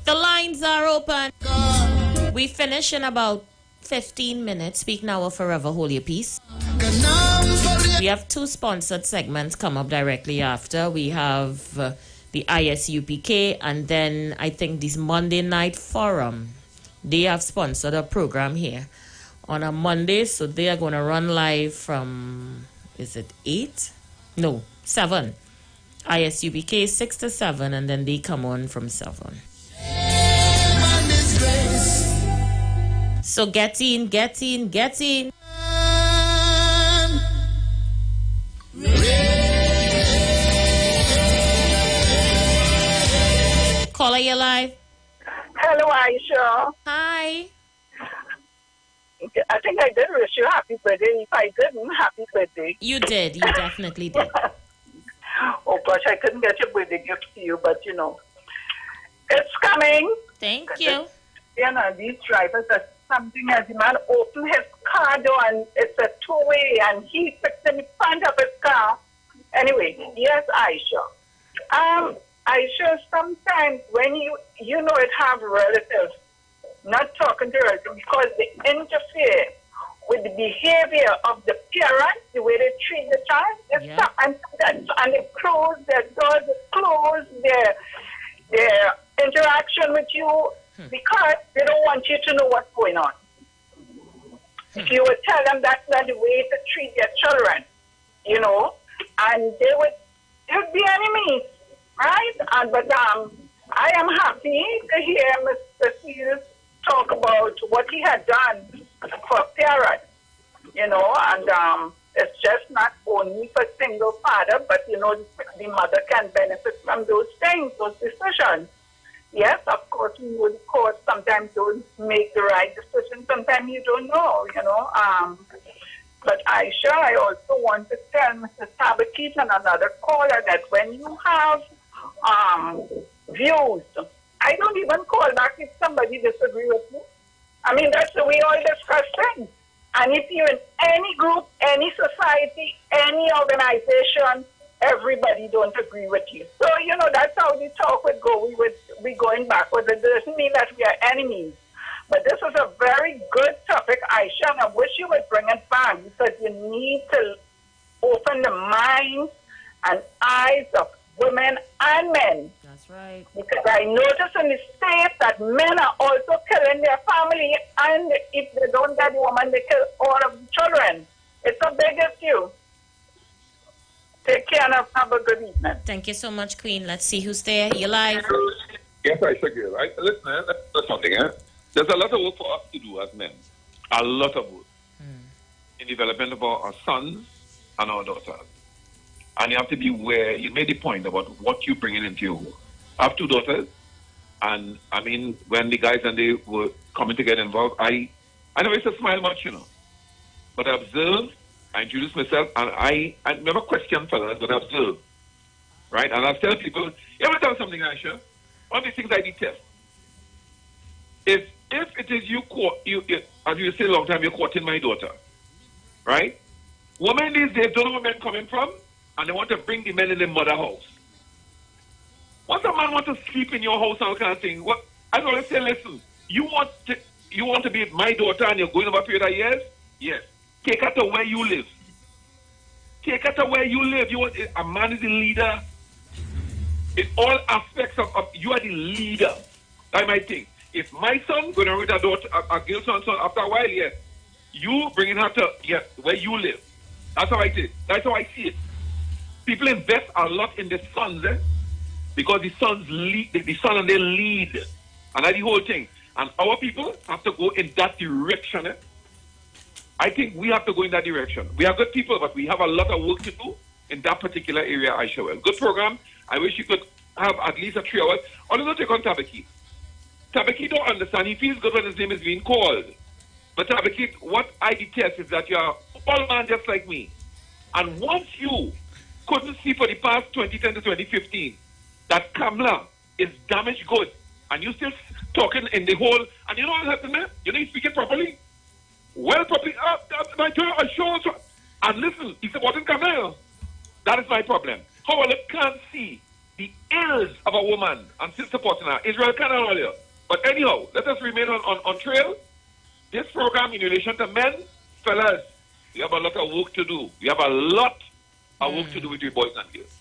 The lines are open. We finish in about 15 minutes. Speak now or forever hold your peace. We have 2 sponsored segments come up directly after. We have the ISUPK and then I think this Monday Night Forum. They have sponsored a program here on a Monday. So they are going to run live from, is it 8? No, 7. ISUPK 6 to 7 and then they come on from 7. So get in. Caller, you live. Hello, Aisha. Hi. I think I did wish you happy birthday. If I didn't, happy birthday. You did. You definitely did. Oh, gosh, I couldn't get your birthday gift to you, but, it's coming. Thank you. These drivers are something as the man opened his car door and it's a two-way and he fixed in front of his car. Anyway, yes, Aisha. Aisha, sometimes when it have relatives not talking to relatives because they interfere with the behavior of the parents, the way they treat the child, and they close their doors, they close their interaction with you because they don't want you to know what's going on. If you would tell them that's not the way to treat their children, and they would be enemies, right? But I am happy to hear Mr. Fields talk about what he had done for parents, and It's just not only for single father, but the mother can benefit from those things, those decisions. Yes, of course, we know the court sometimes don't make the right decision. Sometimes you don't know, But Aisha, I also want to tell Mr. Tabakit and another caller that when you have views, I don't even call back if somebody disagrees with me. I mean, that's the way all discuss things. And if you're in any group, any society, any organization, everybody don't agree with you. So, that's how the talk would go. We going backwards. It doesn't mean that we are enemies. But this is a very good topic, Aisha, and I wish you would bring it back because you need to open the minds and eyes of women and men. That's right. Because I notice in the States that men are also killing their family, and if they don't get the woman, they kill all of the children. It's a big issue. Take care and have a good evening. Thank you so much, Queen. Let's see who's there. You're live. Yes, I should get right. Listen, that's something. There's a lot of work for us to do as men. A lot of work in development of our sons and our daughters. And you have to be aware. You made the point about what you're bringing into your work. I have 2 daughters, and I mean, when the guys and they were coming to get involved, I never used to smile much, But I observed, I introduced myself, and I never questioned fellas, but I observed. Right? And I tell people, you ever tell something, Aisha? One of the things I detest is if it is you, as you say a long time, you're courting my daughter. Right? Women these days don't know where men coming from, and they want to bring the men in the mother house. Once a man wants to sleep in your house and all kind of thing, I always say, listen, you want to be my daughter and you're going over a period of years? Yes. Take her to where you live. Take her to where you live. A man is the leader. In all aspects of you are the leader. That's my thing. If my son going to with a daughter, a girl son, after a while, yes, you bringing her to where you live. That's how I see it. That's how I see it. People invest a lot in the sons, because the sons lead, the son and they lead. And that's the whole thing. And our people have to go in that direction. I think we have to go in that direction. We are good people, but we have a lot of work to do in that particular area, Aisha. Well, good program. I wish you could have at least a 3 hours. I want to take on Tabaki. Tabaki don't understand. He feels good when his name is being called. But Tabaki, what I detest is that you're a football man just like me. And once you couldn't see for the past 2010 to 2015 that Kamla is damaged goods, and you still talking in the whole, and you know what happened there? You didn't speak it properly? Well, properly, my turn, I sure. And listen, it's about Kamla. That is my problem. However, can't see the ills of a woman and still supporting her. Israel cannot earlier. But anyhow, let us remain on trail. This program in relation to men, fellas, we have a lot of work to do. We have a lot of work to do with you boys and girls.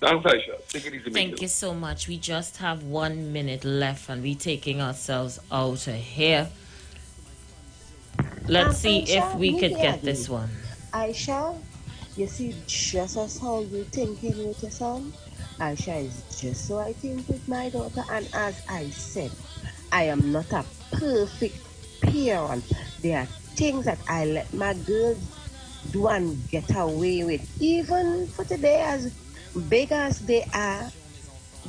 Thanks, Aisha. Take it easy. Thank you so much. We just have 1 minute left and we're taking ourselves out of here. Let's see Aisha, if we could get this one. Aisha, you see, just as how you thinking with your son, Aisha is just so I think with my daughter. And as I said, I am not a perfect parent. There are things that I let my girls do and get away with. Even for today, as big as they are,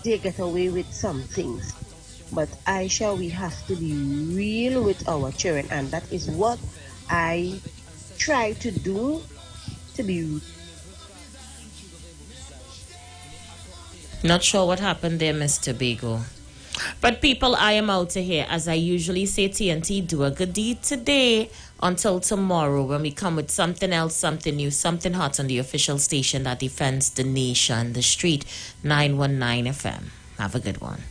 they get away with some things. But Aisha, we have to be real with our children, and that is what I try to do, to be. Not sure what happened there, Mr. Beagle. But people, I am out of here. As I usually say, TNT, do a good deed today. Until tomorrow, when we come with something else, something new, something hot on the official station that defends the nation, the street, 919 FM. Have a good one.